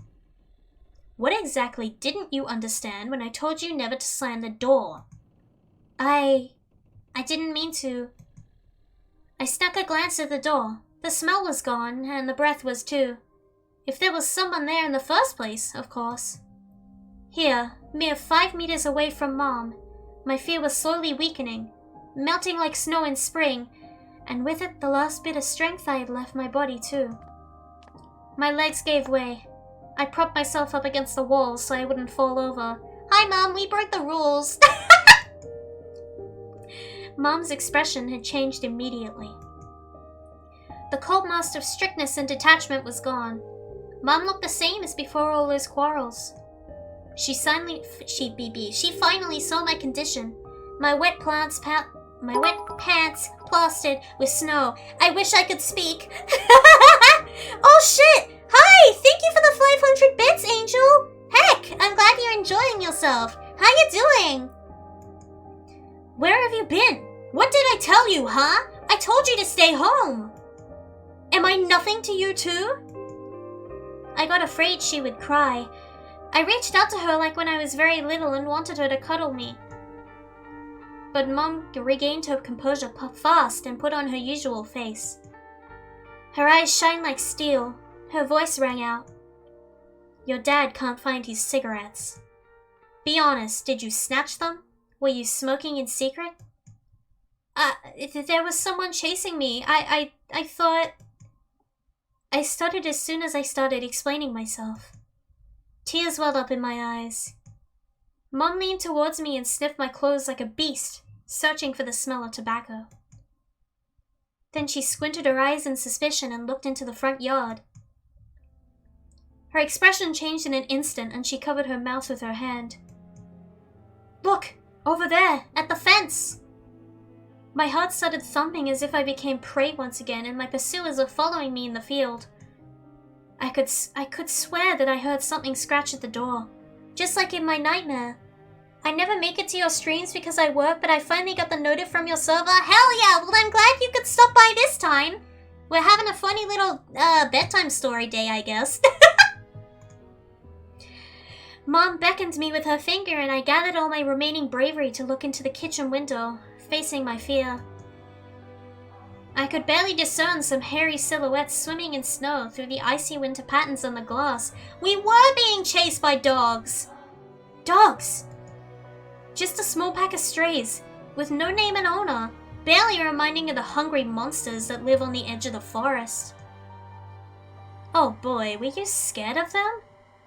What exactly didn't you understand when I told you never to slam the door? I didn't mean to. I snuck a glance at the door. The smell was gone, and the breath was too. If there was someone there in the first place, of course. Here, mere 5 meters away from Mom, my fear was slowly weakening, melting like snow in spring, and with it the last bit of strength I had left my body too. My legs gave way. I propped myself up against the wall so I wouldn't fall over. Hi, Mom, we broke the rules. Mom's expression had changed immediately. The cold mask of strictness and detachment was gone. Mom looked the same as before all those quarrels. She finally saw my condition. My wet pants plastered with snow. I wish I could speak. Oh shit! Hi! Thank you for the 500 bits, Angel! Heck! I'm glad you're enjoying yourself. How you doing? Where have you been? What did I tell you, huh? I told you to stay home. Am I nothing to you too? I got afraid she would cry. I reached out to her like when I was very little and wanted her to cuddle me. But Mom regained her composure fast and put on her usual face. Her eyes shined like steel. Her voice rang out. Your dad can't find his cigarettes. Be honest, did you snatch them? Were you smoking in secret? There was someone chasing me. I thought... I stuttered as soon as I started explaining myself. Tears welled up in my eyes. Mom leaned towards me and sniffed my clothes like a beast, searching for the smell of tobacco. Then she squinted her eyes in suspicion and looked into the front yard. Her expression changed in an instant and she covered her mouth with her hand. Look! Over there! At the fence! My heart started thumping as if I became prey once again and my pursuers were following me in the field. I could swear that I heard something scratch at the door, just like in my nightmare. I never make it to your streams because I work, but I finally got the notif from your server. Hell yeah! Well, I'm glad you could stop by this time. We're having a funny little bedtime story day, I guess. Mom beckoned me with her finger and I gathered all my remaining bravery to look into the kitchen window, facing my fear. I could barely discern some hairy silhouettes swimming in snow through the icy winter patterns on the glass. We were being chased by dogs! Dogs! Just a small pack of strays, with no name and owner, barely reminding of the hungry monsters that live on the edge of the forest. Oh boy, were you scared of them?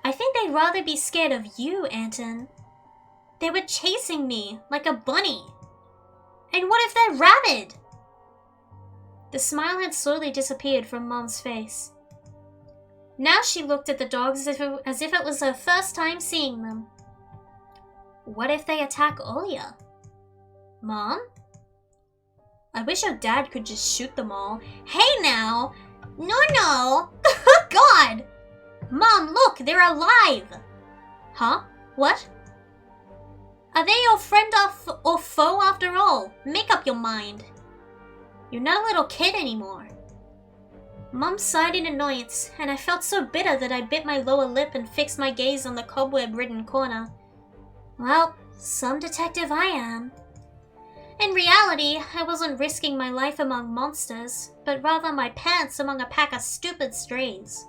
I think they'd rather be scared of you, Anton. They were chasing me, like a bunny. And what if they're rabid? The smile had slowly disappeared from Mom's face. Now she looked at the dogs as if it was her first time seeing them. What if they attack Olia? Mom? I wish your dad could just shoot them all. Hey now! No! God! Mom, look, they're alive! Huh? What? Are they your friend or foe after all? Make up your mind. You're not a little kid anymore. Mom sighed in annoyance, and I felt so bitter that I bit my lower lip and fixed my gaze on the cobweb-ridden corner. Well, some detective I am. In reality, I wasn't risking my life among monsters, but rather my pants among a pack of stupid strays.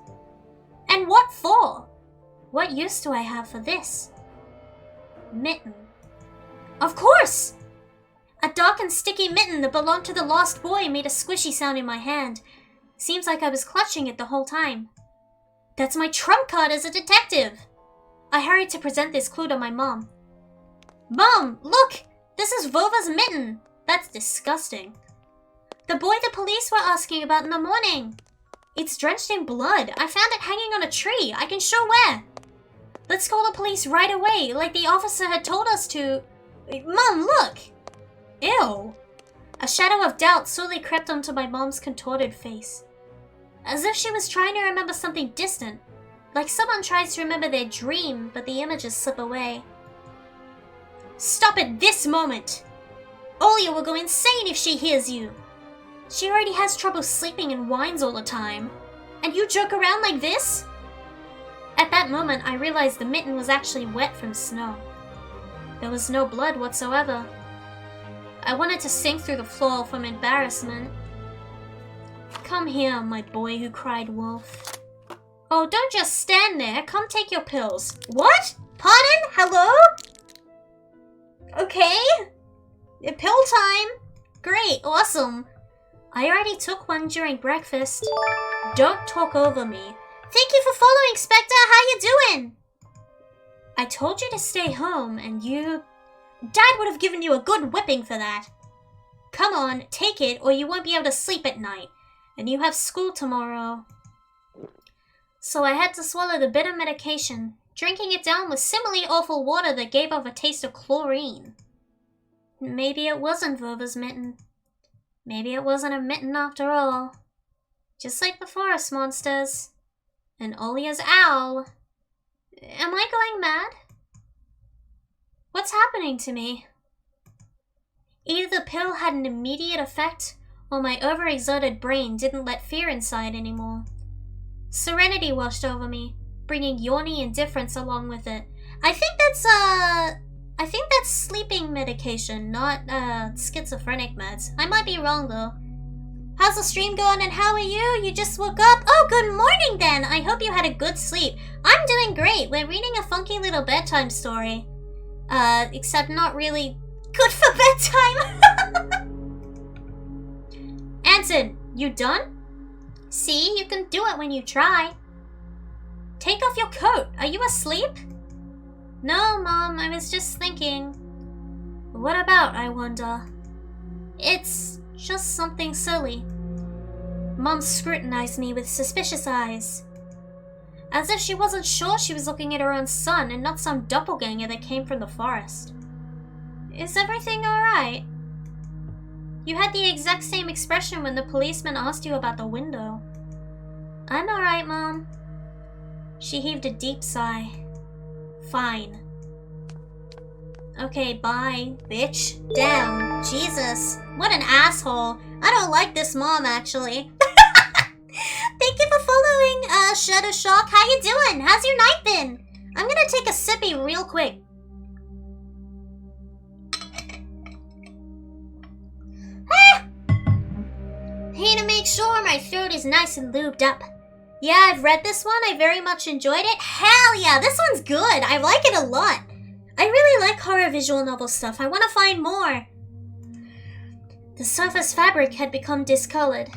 And what for? What use do I have for this? Mitten. Of course! A dark and sticky mitten that belonged to the lost boy made a squishy sound in my hand. Seems like I was clutching it the whole time. That's my trump card as a detective! I hurried to present this clue to my mom. Mom, look! This is Vova's mitten! That's disgusting. The boy the police were asking about in the morning. It's drenched in blood. I found it hanging on a tree. I can show where. Let's call the police right away, like the officer had told us to. Mom, look! Ew. A shadow of doubt slowly crept onto my mom's contorted face. As if she was trying to remember something distant. Like someone tries to remember their dream, but the images slip away. Stop it this moment! Olia will go insane if she hears you. She already has trouble sleeping and whines all the time. And you joke around like this? At that moment, I realized the mitten was actually wet from snow. There was no blood whatsoever. I wanted to sink through the floor from embarrassment. Come here, my boy who cried wolf. Oh, don't just stand there. Come take your pills. What? Pardon? Hello? Okay. Pill time. Great. Awesome. I already took one during breakfast. Don't talk over me. Thank you for following, Spectre. How you doing? I told you to stay home and you... Dad would have given you a good whipping for that. Come on, take it or you won't be able to sleep at night. And you have school tomorrow. So I had to swallow the bitter medication, drinking it down with similarly awful water that gave off a taste of chlorine. Maybe it wasn't Vova's mitten. Maybe it wasn't a mitten after all. Just like the forest monsters. And Olia's owl. Am I going mad? What's happening to me? Either the pill had an immediate effect, or my overexerted brain didn't let fear inside anymore. Serenity washed over me, bringing yawny indifference along with it. I think that's sleeping medication, not schizophrenic meds. I might be wrong though. How's the stream going and how are you? You just woke up? Oh, good morning then! I hope you had a good sleep. I'm doing great. We're reading a funky little bedtime story. Except not really good for bedtime. Anson, you done? See, you can do it when you try. Take off your coat. Are you asleep? No, Mom, I was just thinking. What about, I wonder? It's just something silly. Mom scrutinized me with suspicious eyes. As if she wasn't sure she was looking at her own son and not some doppelganger that came from the forest. Is everything alright? You had the exact same expression when the policeman asked you about the window. I'm alright, Mom. She heaved a deep sigh. Fine. Okay, bye, bitch. Damn, Jesus. What an asshole. I don't like this mom, actually. Thank you for following, Shadow Shock. How you doing? How's your night been? I'm gonna take a sippy real quick. Need to make sure my throat is nice and lubed up. Yeah, I've read this one. I very much enjoyed it. Hell yeah, this one's good. I like it a lot. I really like horror visual novel stuff. I want to find more. The surface fabric had become discolored.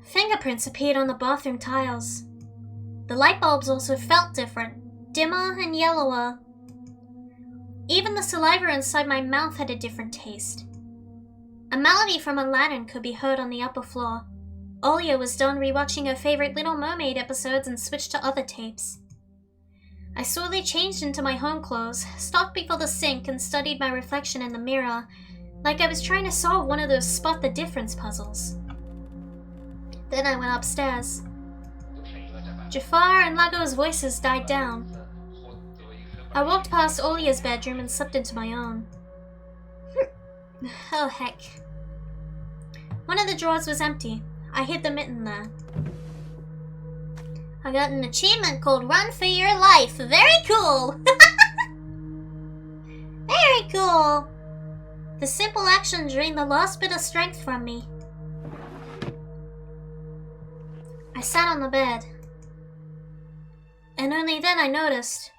Fingerprints appeared on the bathroom tiles. The light bulbs also felt different, dimmer and yellower. Even the saliva inside my mouth had a different taste. A melody from Aladdin could be heard on the upper floor. Olya was done rewatching her favorite Little Mermaid episodes and switched to other tapes. I slowly changed into my home clothes, stopped before the sink, and studied my reflection in the mirror, like I was trying to solve one of those spot the difference puzzles. Then I went upstairs. Jafar and Lago's voices died down. I walked past Olya's bedroom and slipped into my own. Oh heck. One of the drawers was empty. I hid the mitten there. I got an achievement called Run for Your Life. Very cool! Very cool! The simple action drained the last bit of strength from me. I sat on the bed. And only then I noticed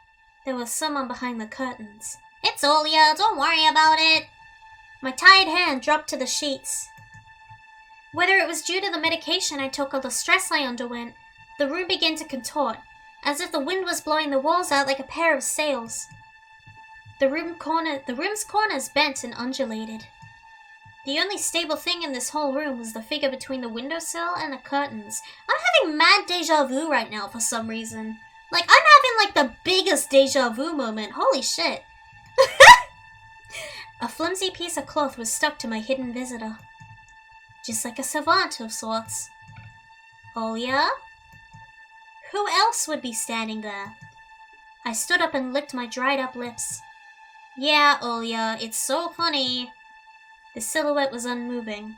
there was someone behind the curtains. It's Olya, don't worry about it! My tired hand dropped to the sheets. Whether it was due to the medication I took or the stress I underwent, the room began to contort, as if the wind was blowing the walls out like a pair of sails. The room's corners bent and undulated. The only stable thing in this whole room was the figure between the windowsill and the curtains. I'm having mad deja vu right now for some reason. Like, I'm having like the biggest deja vu moment. Holy shit. A flimsy piece of cloth was stuck to my hidden visitor. Just like a savant of sorts. Olya? Who else would be standing there? I stood up and licked my dried up lips. Yeah, Olya, it's so funny. The silhouette was unmoving.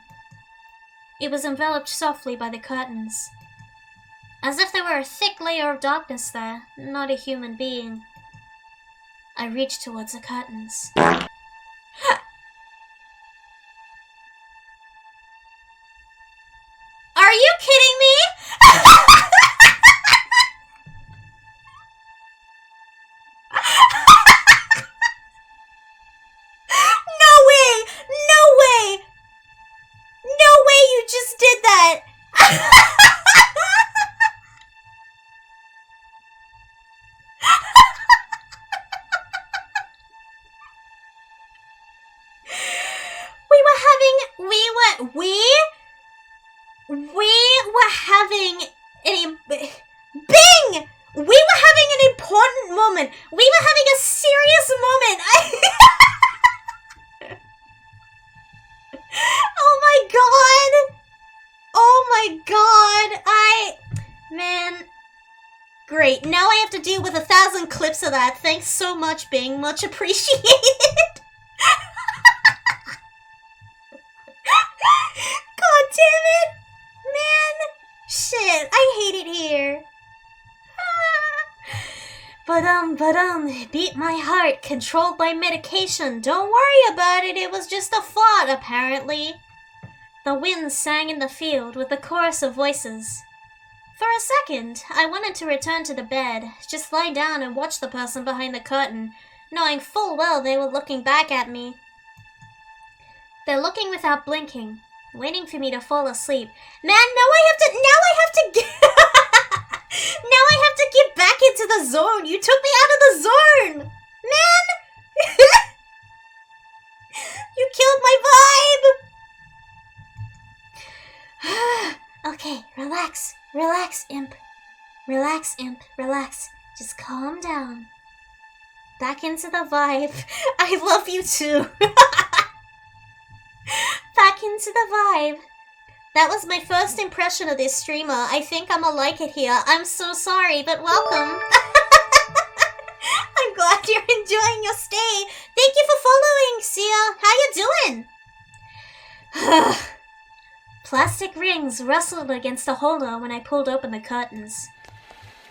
It was enveloped softly by the curtains. As if there were a thick layer of darkness there, not a human being. I reached towards the curtains. Are you kidding me? No way! No way! No way you just did that! We were having Bing! We were having an important moment. We were having a serious moment. Oh my god. Oh my god. Man. Great. Now I have to deal with 1,000 clips of that. Thanks so much, Bing. Much appreciated. God damn it. Man. Shit. I hate it here. It beat my heart, controlled by medication. Don't worry about it, it was just a thought, apparently. The wind sang in the field with a chorus of voices. For a second, I wanted to return to the bed, just lie down and watch the person behind the curtain, knowing full well they were looking back at me. They're looking without blinking, waiting for me to fall asleep. Man, now I have to get back into the zone. You took me out of the zone. Man. You killed my vibe. Okay, relax. Relax, imp. Relax, imp. Relax. Just calm down. Back into the vibe. I love you too. Back into the vibe. That was my first impression of this streamer. I think I'ma like it here. I'm so sorry, but welcome. I'm glad you're enjoying your stay. Thank you for following, Sia. How you doing? Plastic rings rustled against the holder when I pulled open the curtains.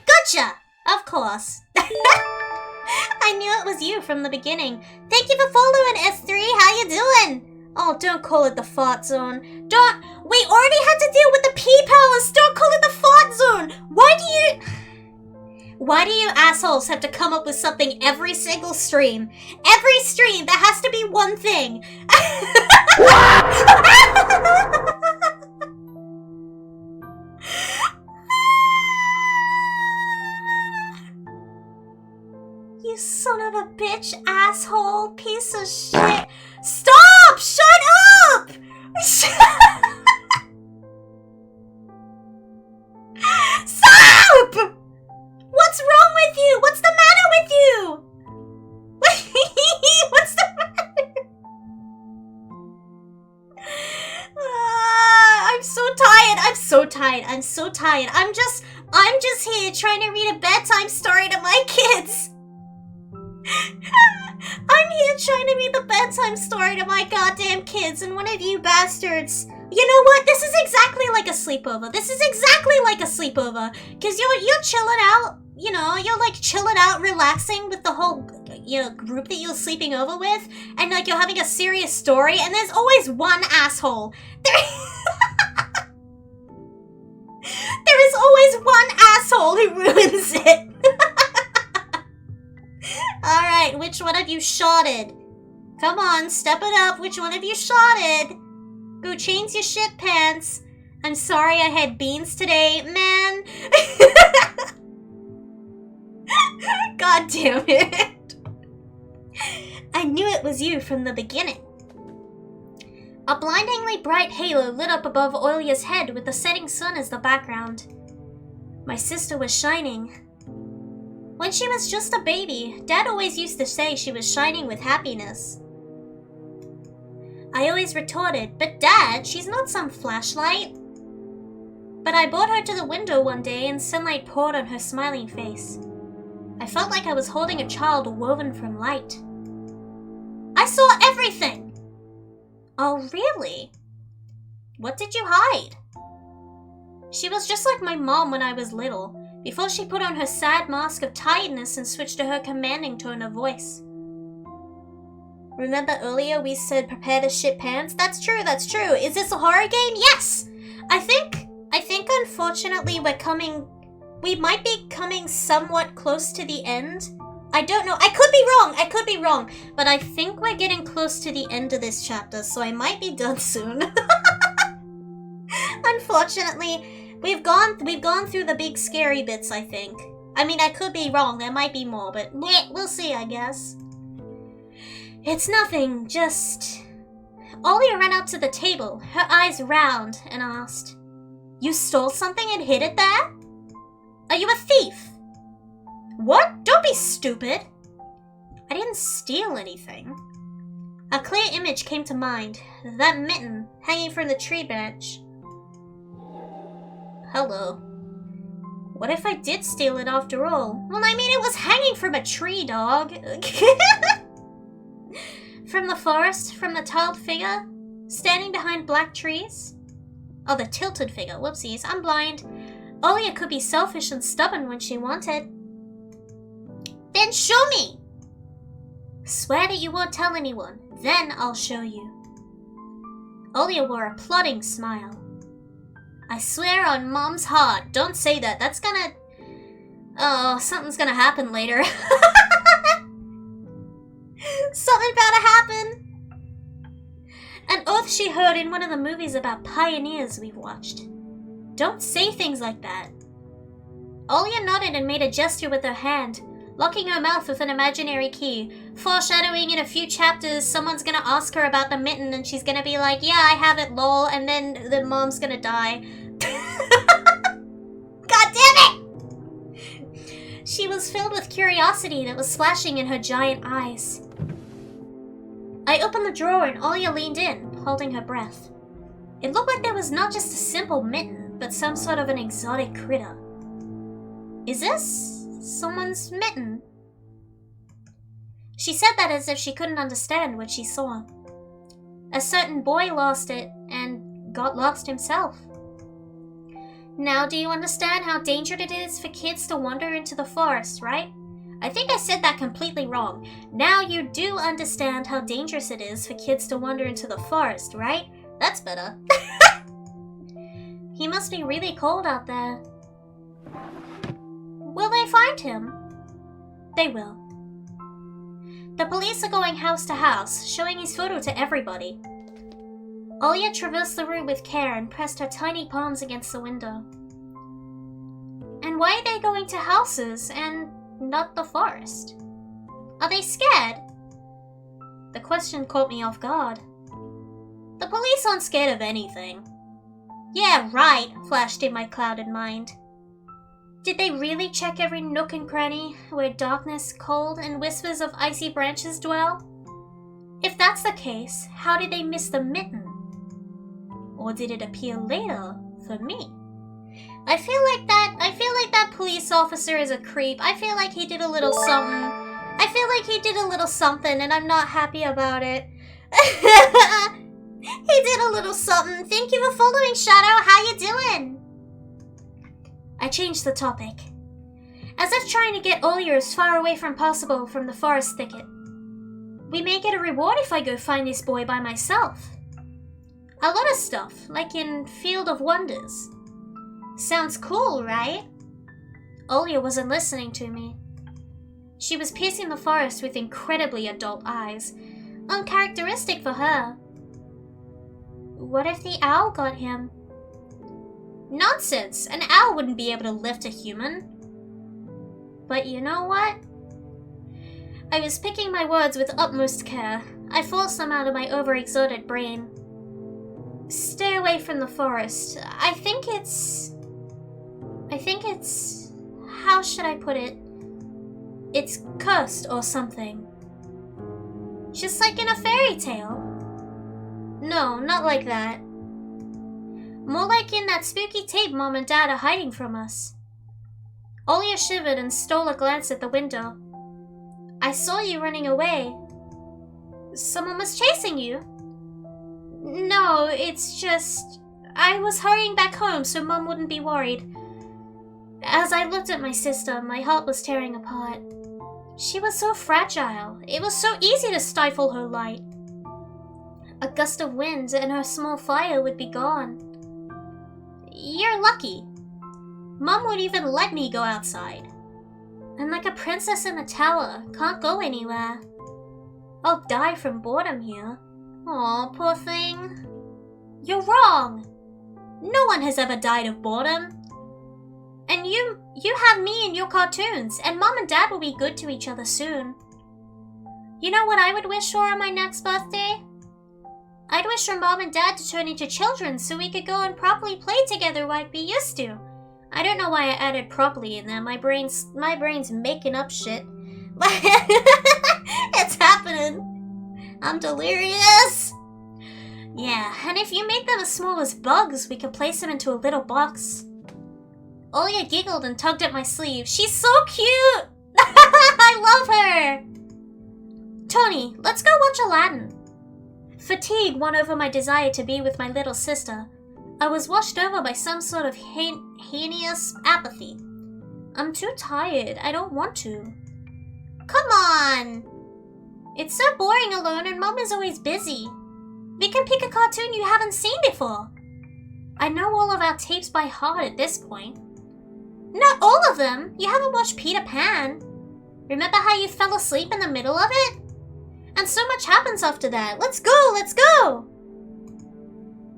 Gotcha! Of course. I knew it was you from the beginning. Thank you for following, S3. How you doing? Oh, don't call it the fart zone. We already had to deal with the P-Palace. Don't call it the fart zone. Why do you assholes have to come up with something every single stream? Every stream, there has to be one thing. You son of a bitch, asshole, piece of shit. Stop! Shut up! so tired. I'm so tired. I'm just here trying to read a bedtime story to my kids. I'm here trying to read the bedtime story to my goddamn kids, and one of you bastards. You know what? This is exactly like a sleepover. Because you're chilling out. You know, you're like chilling out, relaxing with the whole, group that you're sleeping over with, and like you're having a serious story, and there's always one asshole. There is always one asshole who ruins it. Alright, which one of you shotted? Come on, step it up. Which one of you shotted? Go change your shit pants. I'm sorry I had beans today, man. God damn it. I knew it was you from the beginning. A blindingly bright halo lit up above Olia's head with the setting sun as the background. My sister was shining. When she was just a baby, Dad always used to say she was shining with happiness. I always retorted, but Dad, she's not some flashlight. But I brought her to the window one day and sunlight poured on her smiling face. I felt like I was holding a child woven from light. I saw everything! Oh, really? What did you hide? She was just like my mom when I was little, before she put on her sad mask of tiredness and switched to her commanding tone of voice. Remember earlier we said prepare to shit pants? That's true. Is this a horror game? Yes! I think unfortunately we might be coming somewhat close to the end. I don't know. I could be wrong. But I think we're getting close to the end of this chapter, so I might be done soon. Unfortunately, we've gone through the big scary bits, I think. I mean, I could be wrong. There might be more, but we'll see, I guess. It's nothing, just... Olia ran up to the table, her eyes round, and asked, "You stole something and hid it there? Are you a thief?" What? Don't be stupid. I didn't steal anything. A clear image came to mind. That mitten hanging from the tree branch. Hello. What if I did steal it after all? Well, I mean, it was hanging from a tree, dog. From the forest, from the tiled figure, standing behind black trees. Oh, the tilted figure. Whoopsies, I'm blind. Olia could be selfish and stubborn when she wanted. Then show me! Swear that you won't tell anyone. Then I'll show you. Olia wore a plotting smile. I swear on Mom's heart. Don't say that. That's gonna... Oh, something's gonna happen later. Something about to happen. An oath she heard in one of the movies about pioneers we've watched. Don't say things like that. Olia nodded and made a gesture with her hand, locking her mouth with an imaginary key, foreshadowing in a few chapters someone's gonna ask her about the mitten and she's gonna be like, yeah, I have it, lol, and then the mom's gonna die. God damn it! She was filled with curiosity that was flashing in her giant eyes. I opened the drawer and Olia leaned in, holding her breath. It looked like there was not just a simple mitten, but some sort of an exotic critter. Is this someone's mitten? She said that as if she couldn't understand what she saw. A certain boy lost it and got lost himself. Now do you understand how dangerous it is for kids to wander into the forest, right? I think I said that completely wrong. Now you do understand how dangerous it is for kids to wander into the forest, right? That's better. He must be really cold out there. Will they find him? They will. The police are going house to house, showing his photo to everybody. Olia traversed the room with care and pressed her tiny palms against the window. And why are they going to houses and not the forest? Are they scared? The question caught me off guard. The police aren't scared of anything. Yeah, right, flashed in my clouded mind. Did they really check every nook and cranny where darkness, cold, and whispers of icy branches dwell? If that's the case, how did they miss the mitten? Or did it appear later for me? I feel like that police officer is a creep. I feel like he did a little something. And I'm not happy about it. He did a little something. Thank you for following, Shadow. How you doing? I changed the topic. As if trying to get Olya as far away from possible from the forest thicket. We may get a reward if I go find this boy by myself. A lot of stuff, like in Field of Wonders. Sounds cool, right? Olya wasn't listening to me. She was piercing the forest with incredibly adult eyes, uncharacteristic for her. What if the owl got him? Nonsense! An owl wouldn't be able to lift a human. But you know what? I was picking my words with utmost care. I forced them out of my overexerted brain. Stay away from the forest. I think it's... How should I put it? It's cursed or something. Just like in a fairy tale. No, not like that. More like in that spooky tape Mom and Dad are hiding from us. Olya shivered and stole a glance at the window. I saw you running away. Someone was chasing you? No, it's just... I was hurrying back home so Mom wouldn't be worried. As I looked at my sister, my heart was tearing apart. She was so fragile. It was so easy to stifle her light. A gust of wind and her small fire would be gone. You're lucky. Mom would even let me go outside. I'm like a princess in the tower, can't go anywhere. I'll die from boredom here. Aw, poor thing. You're wrong. No one has ever died of boredom. And you have me in your cartoons, and Mom and Dad will be good to each other soon. You know what I would wish for on my next birthday? I'd wish for Mom and Dad to turn into children so we could go and properly play together like we used to. I don't know why I added properly in there. My brain's making up shit. It's happening. I'm delirious. Yeah, and if you make them as small as bugs, we could place them into a little box. Olya giggled and tugged at my sleeve. She's so cute! I love her! Tony, let's go watch Aladdin. Fatigue won over my desire to be with my little sister. I was washed over by some sort of heinous apathy. I'm too tired. I don't want to. Come on! It's so boring alone and Mom is always busy. We can pick a cartoon you haven't seen before. I know all of our tapes by heart at this point. Not all of them! You haven't watched Peter Pan. Remember how you fell asleep in the middle of it? And so much happens after that. Let's go! Let's go!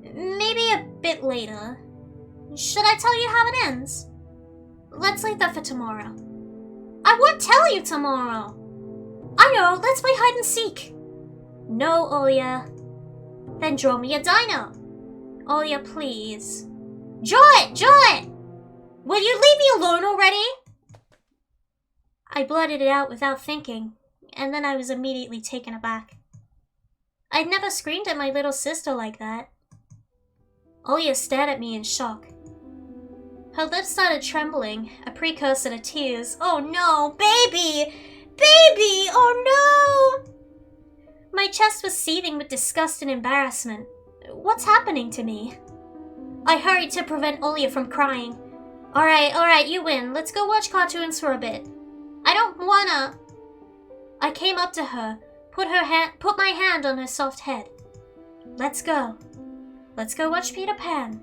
Maybe a bit later. Should I tell you how it ends? Let's leave that for tomorrow. I won't tell you tomorrow! I know, let's play hide and seek. No, Olya. Then draw me a dino. Olya, please. Draw it! Draw it! Will you leave me alone already? I blurted it out without thinking, and then I was immediately taken aback. I'd never screamed at my little sister like that. Olya stared at me in shock. Her lips started trembling, a precursor to tears. Oh no, baby! Baby! Oh no! My chest was seething with disgust and embarrassment. What's happening to me? I hurried to prevent Olya from crying. Alright, you win. Let's go watch cartoons for a bit. I don't wanna. I came up to her, put my hand on her soft head. Let's go. Let's go watch Peter Pan.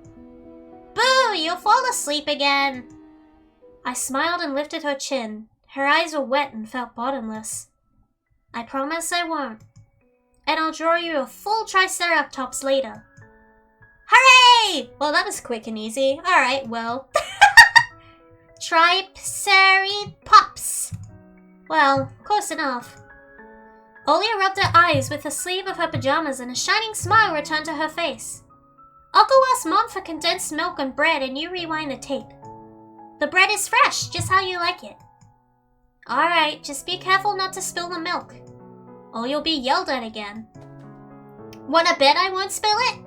Boo! You'll fall asleep again. I smiled and lifted her chin. Her eyes were wet and felt bottomless. I promise I won't. And I'll draw you a full Triceratops later. Hooray! Well, that was quick and easy. Alright, well. Triceratops. Well, close enough. Olya rubbed her eyes with the sleeve of her pajamas and a shining smile returned to her face. I'll go ask Mom for condensed milk and bread and you rewind the tape. The bread is fresh, just how you like it. Alright, just be careful not to spill the milk, or you'll be yelled at again. Wanna bet I won't spill it?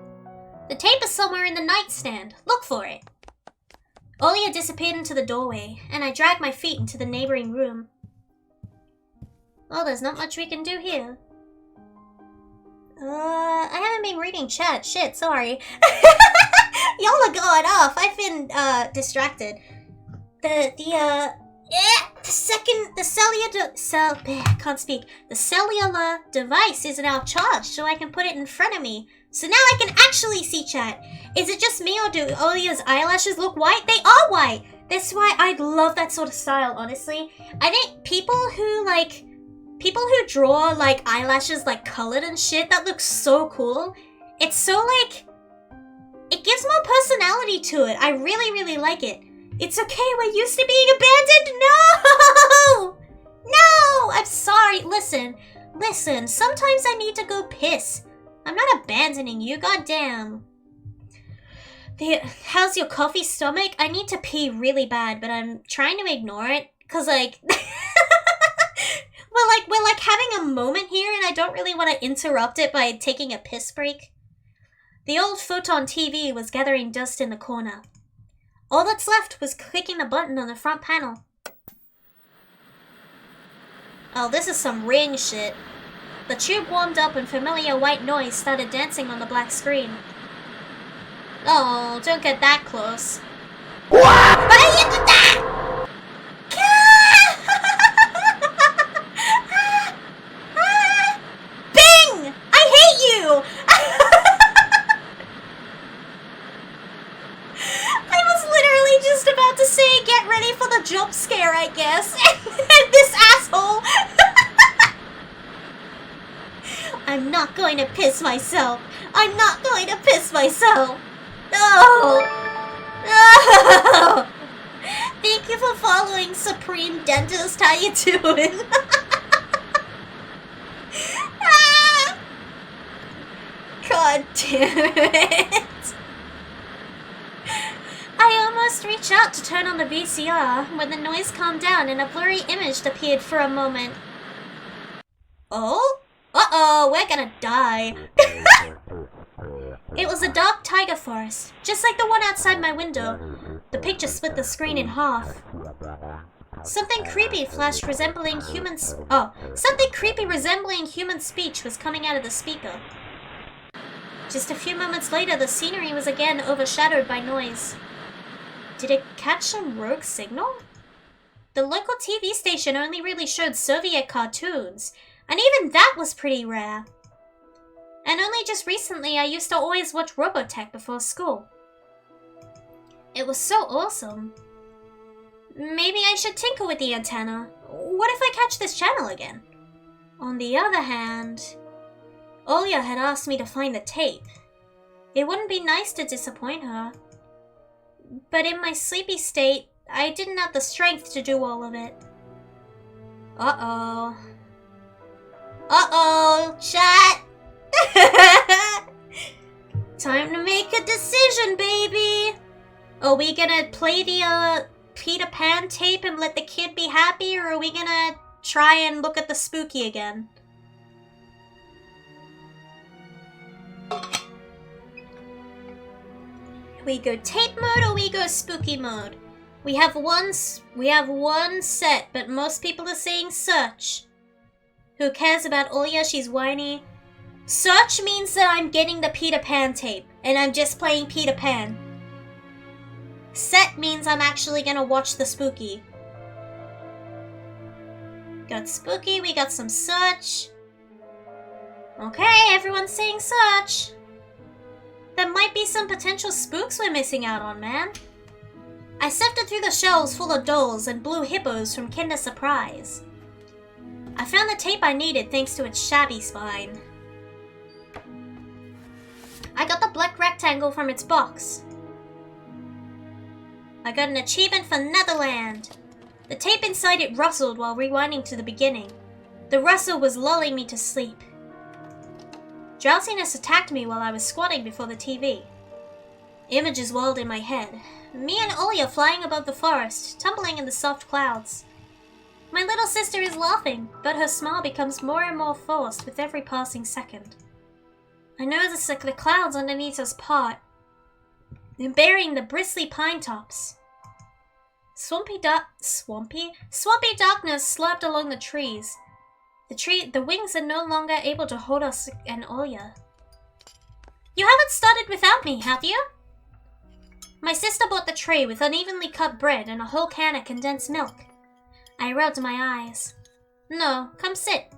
The tape is somewhere in the nightstand. Look for it. Olia disappeared into the doorway, and I dragged my feet into the neighboring room. Oh, there's not much we can do here. I haven't been reading chat. Shit, sorry. Y'all are going off. I've been, distracted. The cellular device is now charged, so I can put it in front of me. So now I can actually see chat. Is it just me, or do Olia's eyelashes look white? They are white! That's why I love that sort of style, honestly. I think people who draw, like, eyelashes, like, colored and shit, that looks so cool. It's so, like, it gives more personality to it. I really, really like it. It's okay, we're used to being abandoned. No! No! I'm sorry. Listen, sometimes I need to go piss. I'm not abandoning you, goddamn. How's your coffee stomach? I need to pee really bad, but I'm trying to ignore it, cause like, we're like having a moment here, and I don't really want to interrupt it by taking a piss break. The old Photon TV was gathering dust in the corner. All that's left was clicking the button on the front panel. Oh, this is some Ring shit. The tube warmed up and familiar white noise started dancing on the black screen. Oh, don't get that close. Bing! I hate you! I was literally just about to say, get ready for the jump scare, I guess. And this asshole. I'm not going to piss myself. I'm not going to piss myself. No! No! Thank you for following, Supreme Dentist. How you doing? Ah! God damn it. I almost reached out to turn on the VCR when the noise calmed down and a blurry image appeared for a moment. Oh? Uh-oh, we're gonna die. It was a dark taiga forest, just like the one outside my window. The picture split the screen in half. Something creepy resembling human speech was coming out of the speaker. Just a few moments later, the scenery was again overshadowed by noise. Did it catch some rogue signal? The local TV station only really showed Soviet cartoons, and even that was pretty rare. And only just recently I used to always watch Robotech before school. It was so awesome. Maybe I should tinker with the antenna. What if I catch this channel again? On the other hand, Olia had asked me to find the tape. It wouldn't be nice to disappoint her. But in my sleepy state, I didn't have the strength to do all of it. Uh-oh. Uh-oh, chat! Time to make a decision, baby! Are we gonna play the, Peter Pan tape and let the kid be happy, or are we gonna try and look at the spooky again? We go tape mode or we go spooky mode? We have one set, but most people are saying search. Who cares about Olia? She's whiny. Search means that I'm getting the Peter Pan tape, and I'm just playing Peter Pan. Set means I'm actually gonna watch the spooky. Got spooky, we got some search. Okay, everyone's saying search. There might be some potential spooks we're missing out on, man. I sifted through the shelves full of dolls and blue hippos from Kinder Surprise. I found the tape I needed thanks to its shabby spine. I got the black rectangle from its box. I got an achievement for Netherland. The tape inside it rustled while rewinding to the beginning. The rustle was lulling me to sleep. Drowsiness attacked me while I was squatting before the TV. Images welled in my head. Me and Olia flying above the forest, tumbling in the soft clouds. My little sister is laughing, but her smile becomes more and more forced with every passing second. I notice the clouds underneath us part, and burying the bristly pine tops. Swampy darkness slurped along the trees. The wings are no longer able to hold us and Olya. You haven't started without me, have you? My sister brought the tray with unevenly cut bread and a whole can of condensed milk. I rubbed my eyes. No, come sit.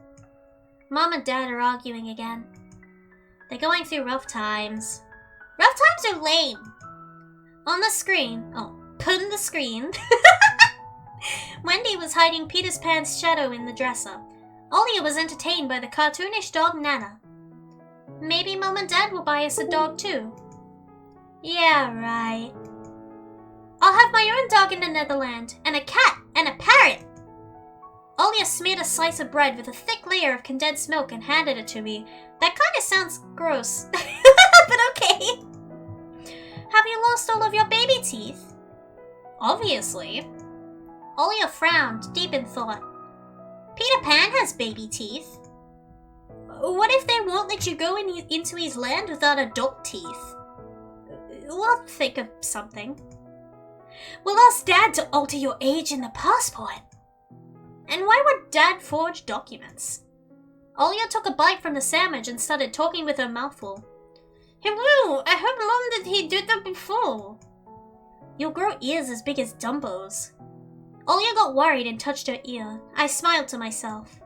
Mom and Dad are arguing again. They're going through rough times. Rough times are lame. On the screen, Wendy was hiding Peter Pan's shadow in the dresser. Olya was entertained by the cartoonish dog Nana. Maybe Mom and Dad will buy us a dog too. Yeah, right. I'll have my own dog in the Netherlands, and a cat, and a parrot. Olya smeared a slice of bread with a thick layer of condensed milk and handed it to me. That kind of sounds gross, but okay. Have you lost all of your baby teeth? Obviously. Olya frowned, deep in thought. Peter Pan has baby teeth. What if they won't let you go into his land without adult teeth? We'll think of something. We'll ask Dad to alter your age in the passport. And why would Dad forge documents? Olya took a bite from the sandwich and started talking with her mouth full. Hello, I heard Mom that he did that before. You'll grow ears as big as Dumbo's. Olya got worried and touched her ear. I smiled to myself.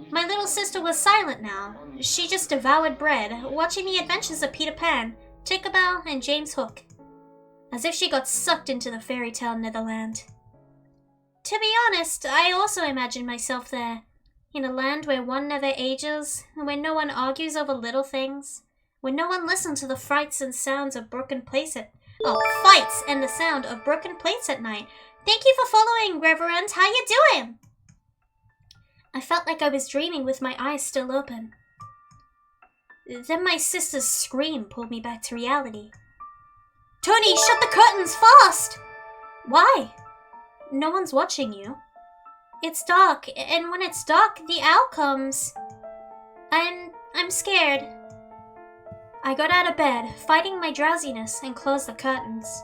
My little sister was silent now. She just devoured bread, watching the adventures of Peter Pan, Tinkerbell, and James Hook. As if she got sucked into the fairy tale Netherland. To be honest, I also imagined myself there. In a land where one never ages, where no one argues over little things, where no one listens to the frights and sounds of broken plates fights and the sound of broken plates at night. Thank you for following, Reverend. How you doing? I felt like I was dreaming with my eyes still open. Then my sister's scream pulled me back to reality. Tony, shut the curtains fast! Why? No one's watching you. It's dark, and when it's dark, the owl comes. I'm scared. I got out of bed, fighting my drowsiness, and closed the curtains.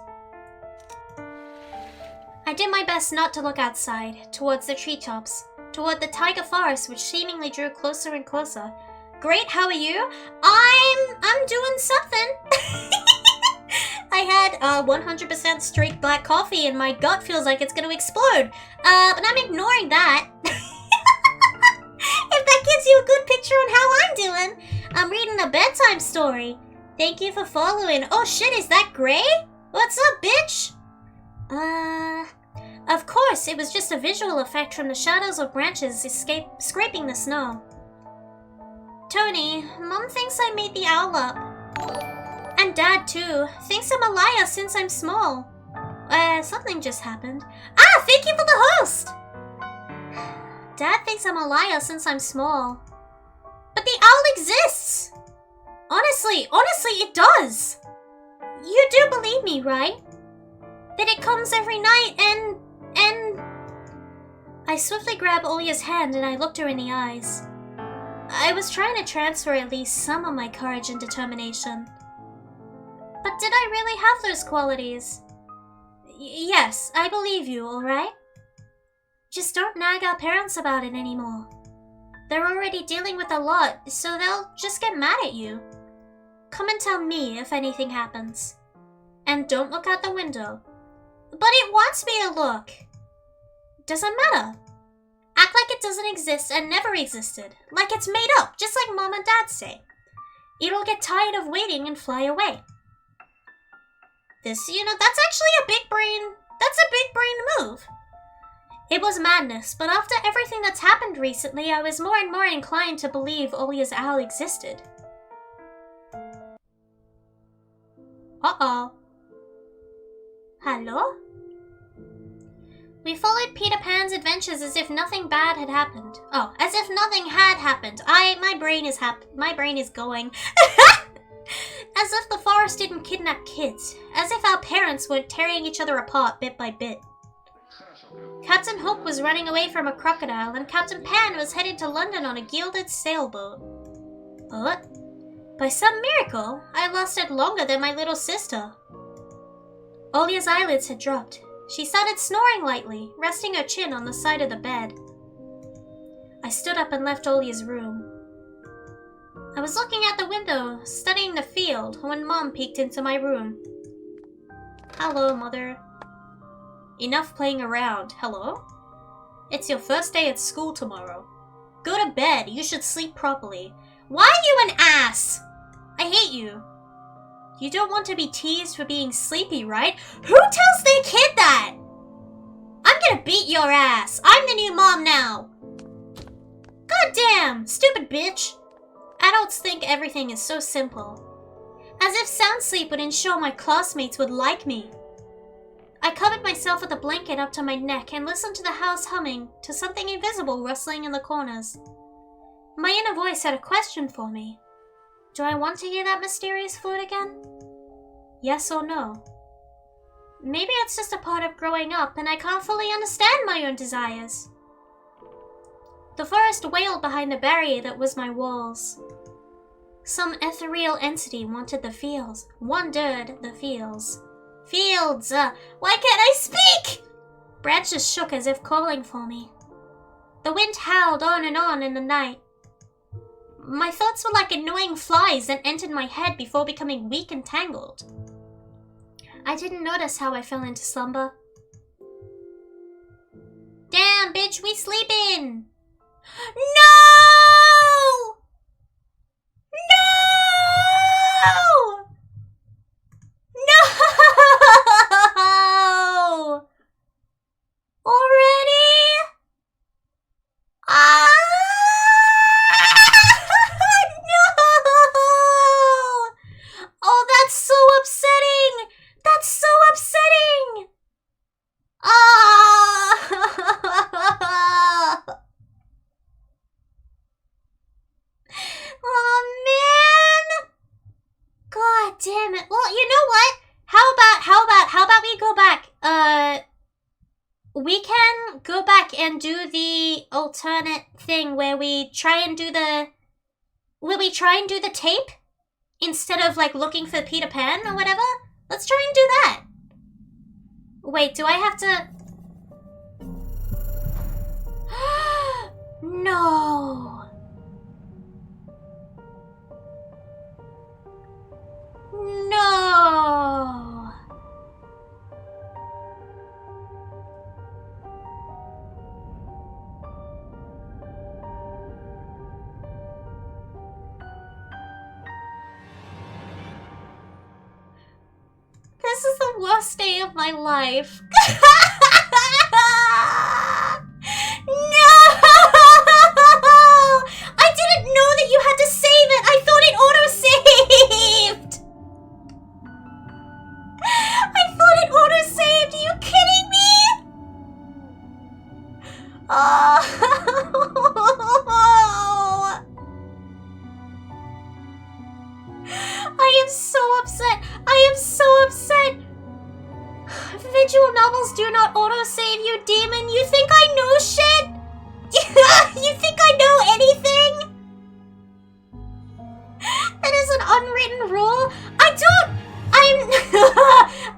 I did my best not to look outside, towards the treetops, toward the taiga forest which seemingly drew closer and closer. Great, how are you? I'm doing something. I had 100% straight black coffee and my gut feels like it's gonna explode. But I'm ignoring that. If that gives you a good picture on how I'm doing, I'm reading a bedtime story. Thank you for following. Oh shit, is that Gray? What's up, bitch? Of course, it was just a visual effect from the shadows of branches scraping the snow. Tony, Mom thinks I made the owl up. And Dad, too. Thinks I'm a liar since I'm small. Something just happened. Ah, thank you for the host! Dad thinks I'm a liar since I'm small. But the owl exists! Honestly, it does! You do believe me, right? That it comes every night and... I swiftly grabbed Olya's hand and I looked her in the eyes. I was trying to transfer at least some of my courage and determination. But did I really have those qualities? Yes, I believe you, alright? Just don't nag our parents about it anymore. They're already dealing with a lot, so they'll just get mad at you. Come and tell me if anything happens. And don't look out the window. But it wants me to look. Doesn't matter. Act like it doesn't exist and never existed. Like it's made up, just like Mom and Dad say. It'll get tired of waiting and fly away. That's actually a big brain move. It was madness, but after everything that's happened recently, I was more and more inclined to believe Olya's owl existed. Uh-oh. Hello? We followed Peter Pan's adventures as if nothing bad had happened. Oh, as if nothing had happened. My brain is going. As if the forest didn't kidnap kids. As if our parents weren't tearing each other apart bit by bit. Captain Hook was running away from a crocodile, and Captain Pan was headed to London on a gilded sailboat. But, by some miracle, I lasted longer than my little sister. Olya's eyelids had dropped. She started snoring lightly, resting her chin on the side of the bed. I stood up and left Olia's room. I was looking out the window, studying the field, when Mom peeked into my room. Hello, Mother. Enough playing around. Hello? It's your first day at school tomorrow. Go to bed. You should sleep properly. Why are you an ass? I hate you. You don't want to be teased for being sleepy, right? Who tells their kid that? I'm gonna beat your ass. I'm the new mom now. God damn, stupid bitch. Adults think everything is so simple. As if sound sleep would ensure my classmates would like me. I covered myself with a blanket up to my neck and listened to the house humming, to something invisible rustling in the corners. My inner voice had a question for me. Do I want to hear that mysterious flute again? Yes or no? Maybe it's just a part of growing up and I can't fully understand my own desires. The forest wailed behind the barrier that was my walls. Some ethereal entity wanted the fields, wondered the fields. Fields! Why can't I speak? Branches shook as if calling for me. The wind howled on in the night. My thoughts were like annoying flies that entered my head before becoming weak and tangled. I didn't notice how I fell into slumber. Damn, bitch, we sleeping! No! No! No! Already? Ah! No! Oh, that's so upsetting! That's so upsetting! Ah! Oh, man! God damn it. Well, you know what? How about we go back? We can go back and do the alternate thing where we try and do the... Will we try and do the tape? Instead of, like, looking for Peter Pan or whatever? Let's try and do that. Wait, do I have to... No. No. This is the worst day of my life. No! I didn't know that you had to save it. I thought it auto-saved. I thought it auto-saved. Are you kidding me? Oh. I am so upset. I am so upset. Visual novels do not auto-save, you demon. You think I know shit? You think I know anything? That is an unwritten rule.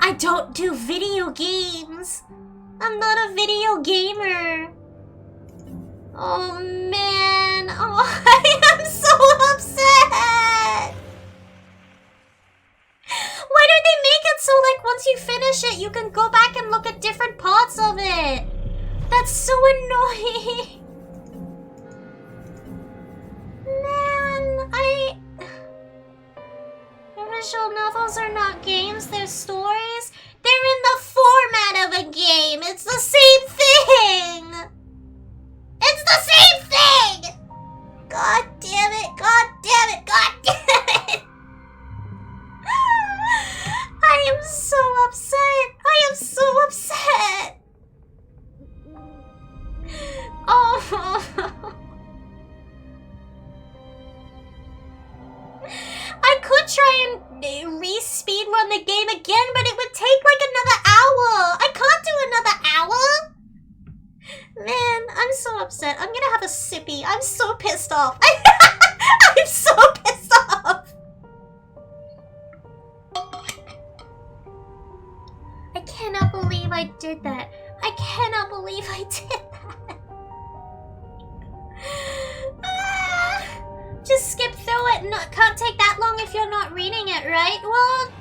I don't do video games. I'm not a video gamer. Oh man. Oh, I am so upset. Why don't they make it so, like, once you finish it, you can go back and look at different parts of it? That's so annoying. Man, visual novels are not games, they're stories. They're in the format of a game. It's the same thing. It's the same thing. God damn it, God damn it, God damn it. I am so upset. I am so upset. Oh. I could try and re-speed run the game again, but it would take like another hour. I can't do another hour. Man, I'm so upset. I'm gonna have a sippy. I'm so pissed off. I'm so pissed off. I cannot believe I did that. I cannot believe I did that. Just skip through it. No, can't take that long if you're not reading it, right? Well,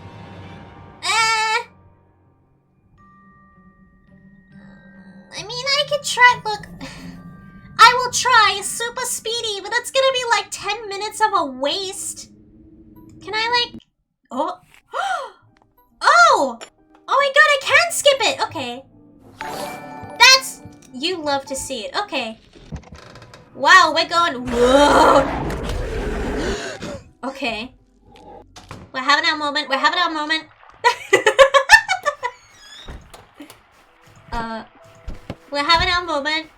I mean, I could try. Look, I will try super speedy, but it's gonna be like 10 minutes of a waste. Can I like? Oh, oh, oh my god! I can skip it. Okay, that's you love to see it. Okay. Wow, we're going. Whoa. Okay. We're having our moment. We're having our moment. We're having our moment.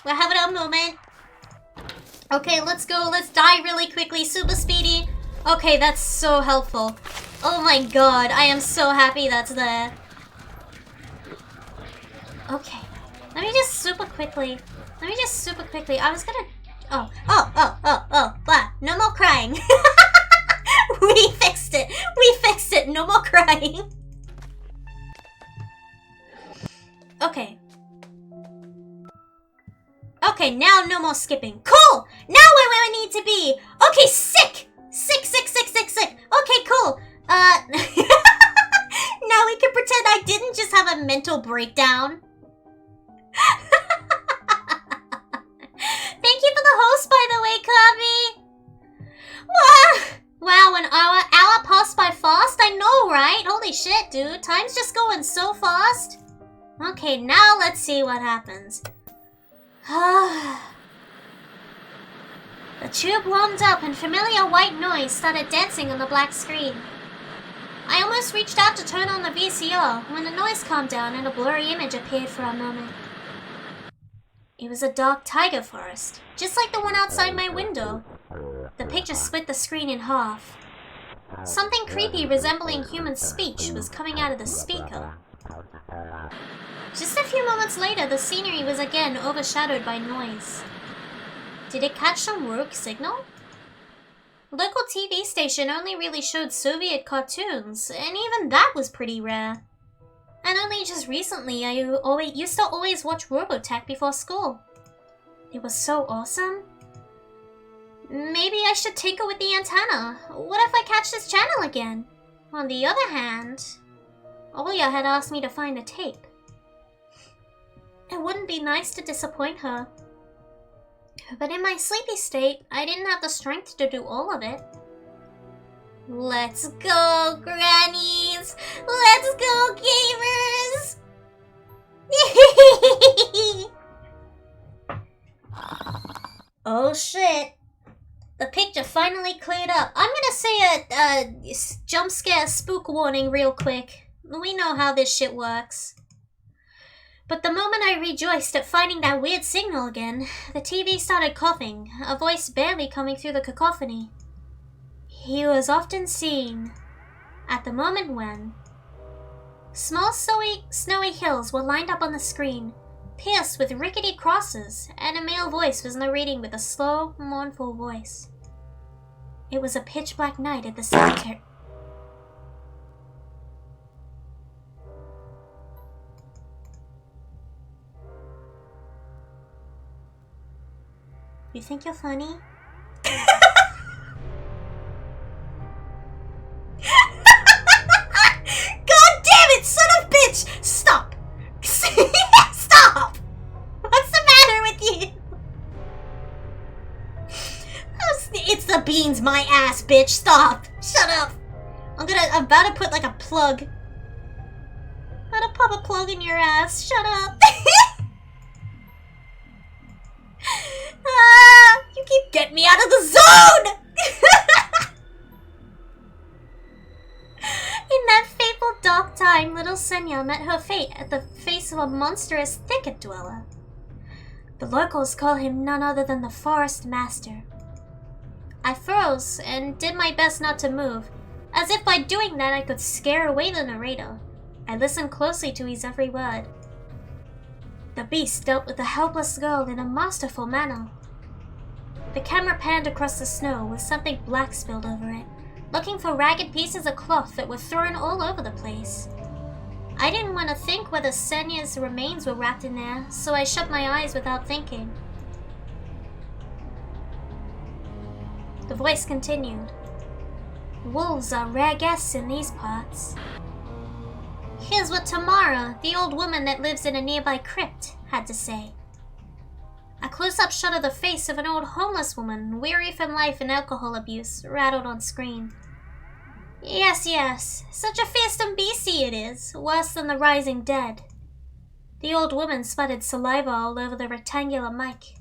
We're having our moment. Okay, let's go. Let's die really quickly. Super speedy. Okay, that's so helpful. Oh my god, I am so happy that's there. Okay. Let me just super quickly. I was gonna... Blah. No more crying. We fixed it. No more crying. Okay. Okay, now no more skipping. Cool! Now we're where we need to be. Okay, sick. Okay, cool. Now we can pretend I didn't just have a mental breakdown. Thank you for the host, by the way, Kirby. Wow, an hour passed by fast. I know, right? Holy shit, dude. Time's just going so fast. Okay, now let's see what happens. The tube warmed up and familiar white noise started dancing on the black screen. I almost reached out to turn on the VCR when the noise calmed down and a blurry image appeared for a moment. It was a dark taiga forest, just like the one outside my window. The picture split the screen in half. Something creepy resembling human speech was coming out of the speaker. Just a few moments later, the scenery was again overshadowed by noise. Did it catch some rogue signal? Local TV station only really showed Soviet cartoons, and even that was pretty rare. And only just recently I used to always watch Robotech before school. It was so awesome. Maybe I should tinker with the antenna. What if I catch this channel again? On the other hand, Olya had asked me to find the tape. It wouldn't be nice to disappoint her. But in my sleepy state, I didn't have the strength to do all of it. Let's go, grannies! Let's go, gamers! Oh shit. The picture finally cleared up. I'm gonna say a jump scare spook warning real quick. We know how this shit works. But the moment I rejoiced at finding that weird signal again, the TV started coughing, a voice barely coming through the cacophony. He was often seen at the moment when small snowy hills were lined up on the screen, pierced with rickety crosses, and a male voice was narrating with a slow, mournful voice. It was a pitch-black night at the cemetery. You think you're funny? God damn it, son of a bitch! Stop! Stop! What's the matter with you? It's the beans, my ass, bitch. Stop! Shut up! I'm about to put like a plug. I'm about to pop a plug in your ass. Shut up! You keep getting me out of the zone! In that fateful dark time, little Senya met her fate at the face of a monstrous thicket dweller. The locals call him none other than the Forest Master. I froze and did my best not to move, as if by doing that I could scare away the narrator. I listened closely to his every word. The beast dealt with the helpless girl in a masterful manner. The camera panned across the snow with something black spilled over it, looking for ragged pieces of cloth that were thrown all over the place. I didn't want to think whether Senya's remains were wrapped in there, so I shut my eyes without thinking. The voice continued. Wolves are rare guests in these parts. Here's what Tamara, the old woman that lives in a nearby crypt, had to say. A close-up shot of the face of an old homeless woman, weary from life and alcohol abuse, rattled on screen. Yes, such a fearsome beastie it is, worse than the rising dead. The old woman sputtered saliva all over the rectangular mic.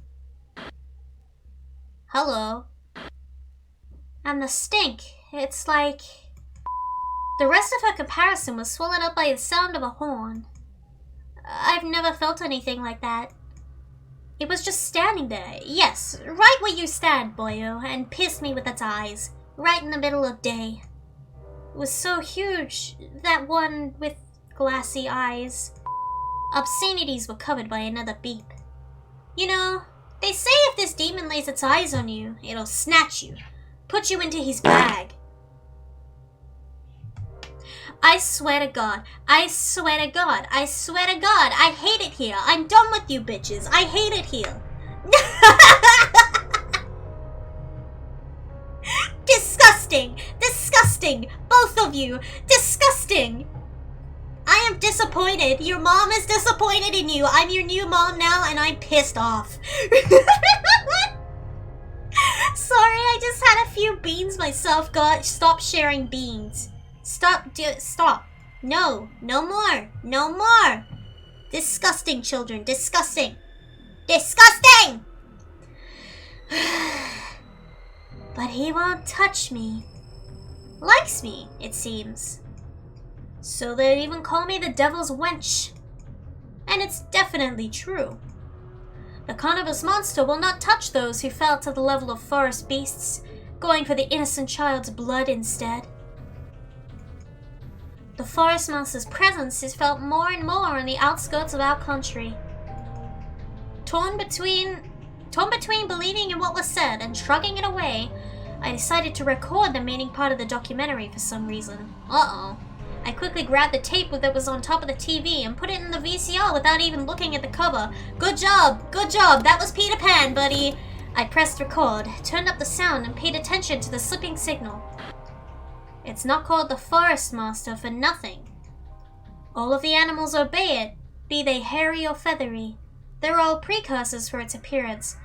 Hello. And the stink, it's like... The rest of her comparison was swallowed up by the sound of a horn. I've never felt anything like that. It was just standing there, yes, right where you stand, boyo, and pierced me with its eyes, right in the middle of day. It was so huge, that one with glassy eyes. Obscenities were covered by another beep. You know, they say if this demon lays its eyes on you, it'll snatch you, put you into his bag. I swear to God, I hate it here. I'm done with you bitches. I hate it here. Disgusting, both of you, disgusting. I am disappointed. Your mom is disappointed in you. I'm your new mom now and I'm pissed off. Sorry, I just had a few beans myself. God, stop sharing beans. Stop. No more. Disgusting children, disgusting. But he won't touch me. Likes me, it seems. So they even call me the devil's wench. And it's definitely true. The carnivorous monster will not touch those who fell to the level of forest beasts, going for the innocent child's blood instead. The forest monster's presence is felt more and more on the outskirts of our country. Torn between believing in what was said and shrugging it away, I decided to record the remaining part of the documentary for some reason. Uh-oh. I quickly grabbed the tape that was on top of the TV and put it in the VCR without even looking at the cover. Good job, that was Peter Pan, buddy. I pressed record, turned up the sound, and paid attention to the slipping signal. It's not called the Forest Master for nothing. All of the animals obey it, be they hairy or feathery. They're all precursors for its appearance.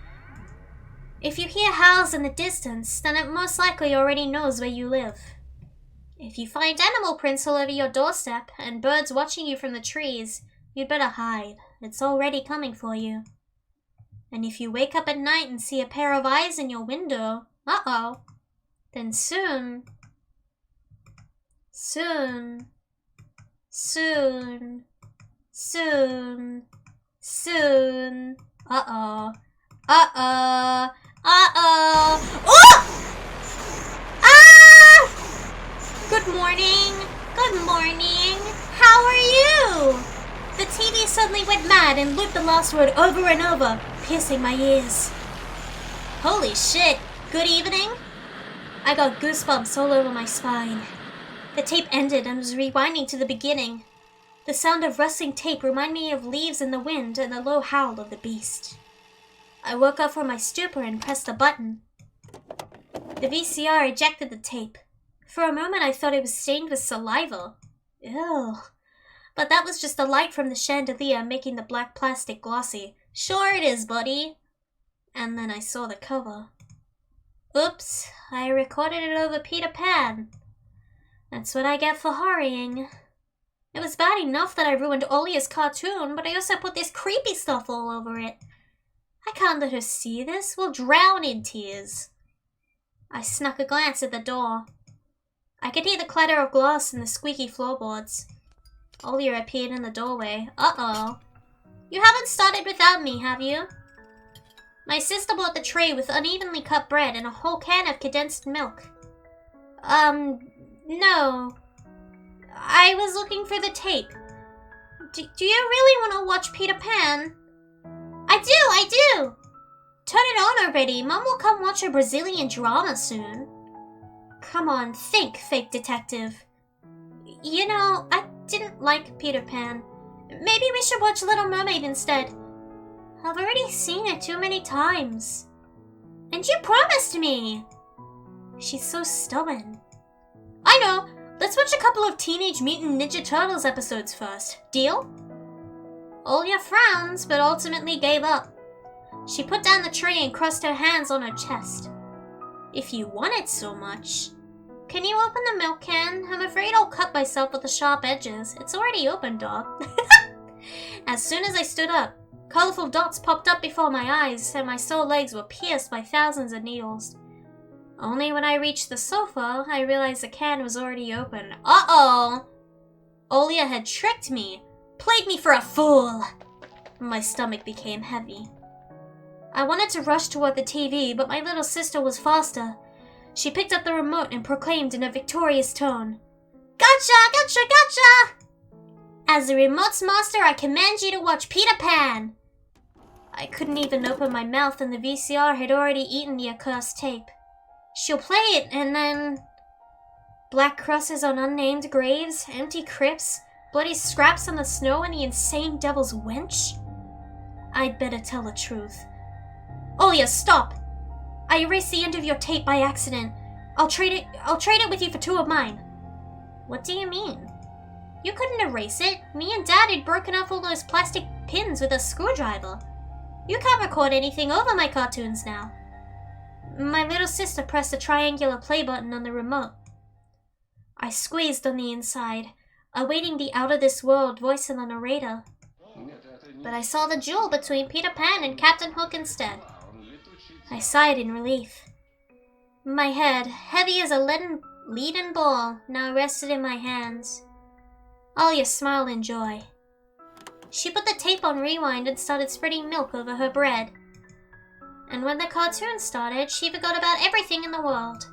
If you hear howls in the distance, then it most likely already knows where you live. If you find animal prints all over your doorstep and birds watching you from the trees, you'd better hide. It's already coming for you. And if you wake up at night and see a pair of eyes in your window, then soon, Good morning. How are you? The TV suddenly went mad and looped the last word over and over, piercing my ears. Holy shit. Good evening? I got goosebumps all over my spine. The tape ended and was rewinding to the beginning. The sound of rustling tape reminded me of leaves in the wind and the low howl of the beast. I woke up from my stupor and pressed a button. The VCR ejected the tape. For a moment I thought it was stained with saliva. Ew. But that was just the light from the chandelier making the black plastic glossy. Sure it is, buddy. And then I saw the cover. Oops, I recorded it over Peter Pan. That's what I get for hurrying. It was bad enough that I ruined Olia's cartoon, but I also put this creepy stuff all over it. I can't let her see this. We'll drown in tears. I snuck a glance at the door. I could hear the clatter of glass and the squeaky floorboards. Olia appeared in the doorway. Uh-oh. You haven't started without me, have you? My sister brought the tray with unevenly cut bread and a whole can of condensed milk. No. I was looking for the tape. Do you really want to watch Peter Pan? I do! Turn it on already. Mom will come watch a Brazilian drama soon. Come on, think, fake detective. You know, didn't like Peter Pan. Maybe we should watch Little Mermaid instead. I've already seen it too many times. And you promised me! She's so stubborn. I know! Let's watch a couple of Teenage Mutant Ninja Turtles episodes first. Deal? Olya frowns, but ultimately gave up. She put down the tray and crossed her hands on her chest. If you want it so much. Can you open the milk can? I'm afraid I'll cut myself with the sharp edges. It's already open, dog. As soon as I stood up, colorful dots popped up before my eyes, and my sore legs were pierced by thousands of needles. Only when I reached the sofa, I realized the can was already open. Uh-oh! Olya had tricked me, played me for a fool. My stomach became heavy. I wanted to rush toward the TV, but my little sister was faster. She picked up the remote and proclaimed in a victorious tone, "Gotcha! Gotcha! Gotcha! As the remote's master, I command you to watch Peter Pan!" I couldn't even open my mouth and the VCR had already eaten the accursed tape. She'll play it and then... black crosses on unnamed graves, empty crypts, bloody scraps on the snow, and the insane devil's wench? I'd better tell the truth. Olya, stop! I erased the end of your tape by accident. I'll trade it with you for 2 of mine. What do you mean? You couldn't erase it. Me and Dad had broken off all those plastic pins with a screwdriver. You can't record anything over my cartoons now. My little sister pressed the triangular play button on the remote. I squeezed on the inside, awaiting the out-of-this-world voice of the narrator. But I saw the jewel between Peter Pan and Captain Hook instead. I sighed in relief. My head, heavy as a leaden ball, now rested in my hands. Olya smiled in joy. She put the tape on rewind and started spreading milk over her bread. And when the cartoon started, she forgot about everything in the world.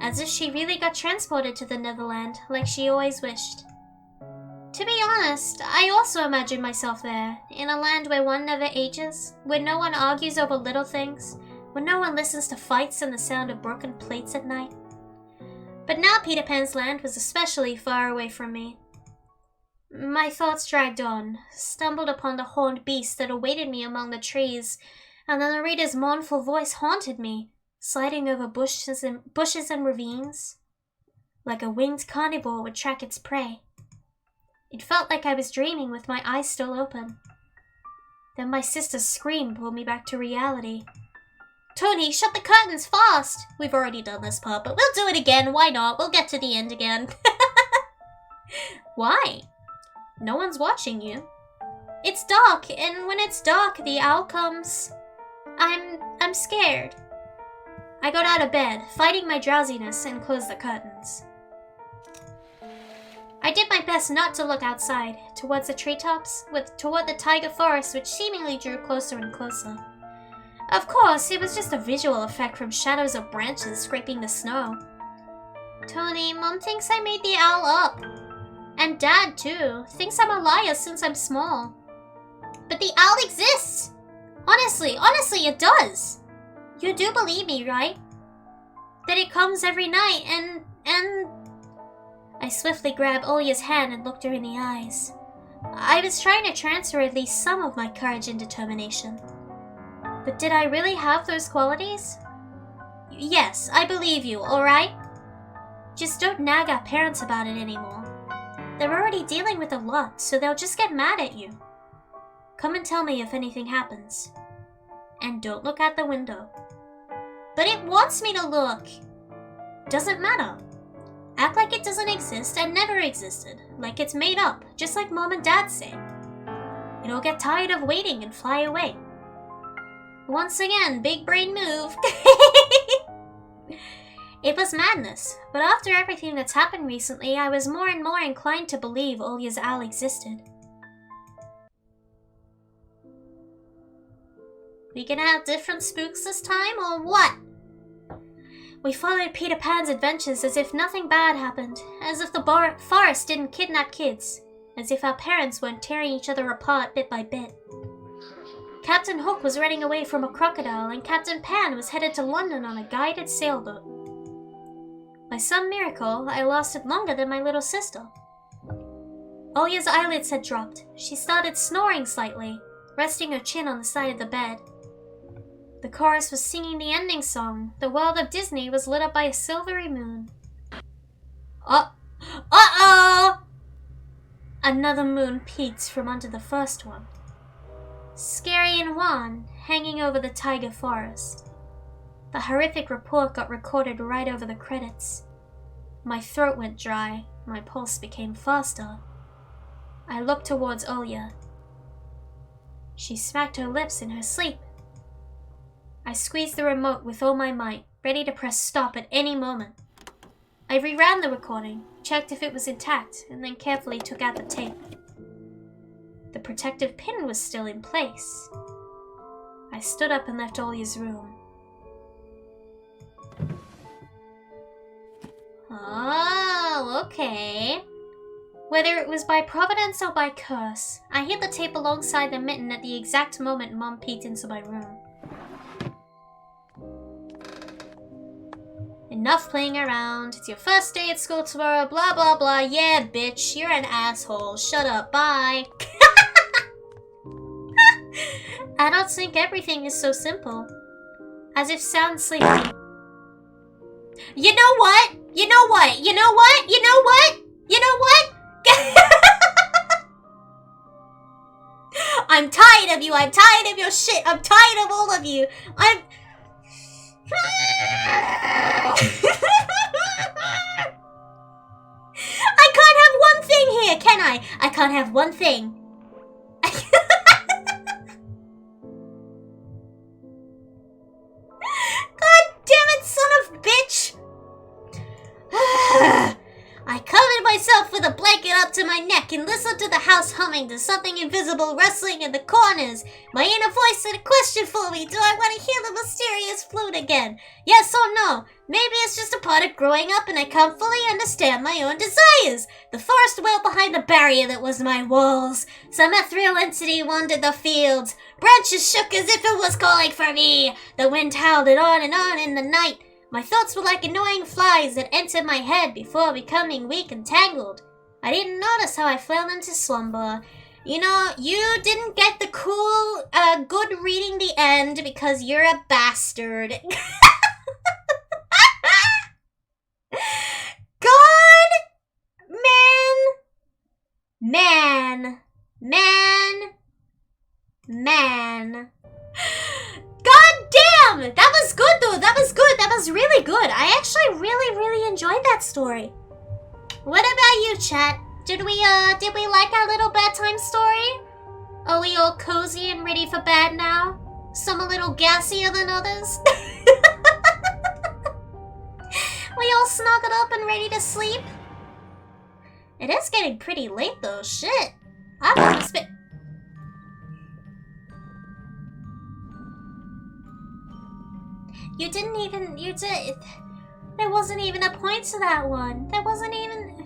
As if she really got transported to the Neverland, like she always wished. To be honest, I also imagined myself there, in a land where one never ages, where no one argues over little things, where no one listens to fights and the sound of broken plates at night. But now Peter Pan's land was especially far away from me. My thoughts dragged on, stumbled upon the horned beast that awaited me among the trees, and the narrator's mournful voice haunted me, sliding over bushes and ravines. Like a winged carnivore would track its prey. It felt like I was dreaming with my eyes still open. Then my sister's scream pulled me back to reality. Tony, shut the curtains fast! We've already done this part, but we'll do it again. Why not? We'll get to the end again. Why? No one's watching you. It's dark, and when it's dark, the owl comes. I'm scared. I got out of bed, fighting my drowsiness, and closed the curtains. I did my best not to look outside, towards the treetops, toward the taiga forest which seemingly drew closer and closer. Of course, it was just a visual effect from shadows of branches scraping the snow. Tony, Mom thinks I made the owl up. And Dad, too, thinks I'm a liar since I'm small. But the owl exists! Honestly, it does! You do believe me, right? That it comes every night and... I swiftly grabbed Olya's hand and looked her in the eyes. I was trying to transfer at least some of my courage and determination. But did I really have those qualities? Yes, I believe you, alright? Just don't nag our parents about it anymore. They're already dealing with a lot, so they'll just get mad at you. Come and tell me if anything happens. And don't look out the window. But it wants me to look! Doesn't matter. Act like it doesn't exist and never existed, like it's made up, just like Mom and Dad say. It'll get tired of waiting and fly away. Once again, big brain move. It was madness, but after everything that's happened recently, I was more and more inclined to believe Olya's owl existed. We gonna have different spooks this time, or what? We followed Peter Pan's adventures as if nothing bad happened, as if the forest didn't kidnap kids, as if our parents weren't tearing each other apart bit by bit. Captain Hook was running away from a crocodile, and Captain Pan was headed to London on a guided sailboat. By some miracle, I lasted longer than my little sister. Olya's eyelids had dropped. She started snoring slightly, resting her chin on the side of the bed. The chorus was singing the ending song. The world of Disney was lit up by a silvery moon. Uh-oh! Another moon peeked from under the first one. Scary and wan, hanging over the taiga forest. The horrific report got recorded right over the credits. My throat went dry. My pulse became faster. I looked towards Olya. She smacked her lips in her sleep. I squeezed the remote with all my might, ready to press stop at any moment. I reran the recording, checked if it was intact, and then carefully took out the tape. The protective pin was still in place. I stood up and left Olya's room. Oh, okay. Whether it was by providence or by curse, I hid the tape alongside the mitten at the exact moment Mom peeked into my room. Enough playing around. It's your first day at school tomorrow, blah blah blah. Yeah, bitch, you're an asshole. Shut up, bye. Adults think everything is so simple. As if sound sleepy. You know what? You know what? You know what? You know what? You know what? I'm tired of you. I'm tired of your shit. I'm tired of all of you. I can't have one thing here, can I? I can't have one thing. God damn it, son of a bitch! I covered myself with a blanket up to my neck and listened to the house humming to something invisible rustling in the corners. My inner voice had a question for me. Do I want to hear the mysterious flute again? Yes or no? Maybe it's just a part of growing up and I can't fully understand my own desires. The forest wailed behind the barrier that was my walls. Some ethereal entity wandered the fields. Branches shook as if it was calling for me. The wind howled it on and on in the night. My thoughts were like annoying flies that entered my head before becoming weak and tangled. I didn't notice how I fell into slumber. You know, you didn't get the cool, good reading the end because you're a bastard. God, man. God damn! That was good though. That was good. That was really good. I actually really enjoyed that story. What about you, chat? Did we like our little bedtime story? Are we all cozy and ready for bed now? Some a little gassier than others? We all snuggled up and ready to sleep? It is getting pretty late though, shit. I've almost been... There wasn't even a point to that one. There wasn't even...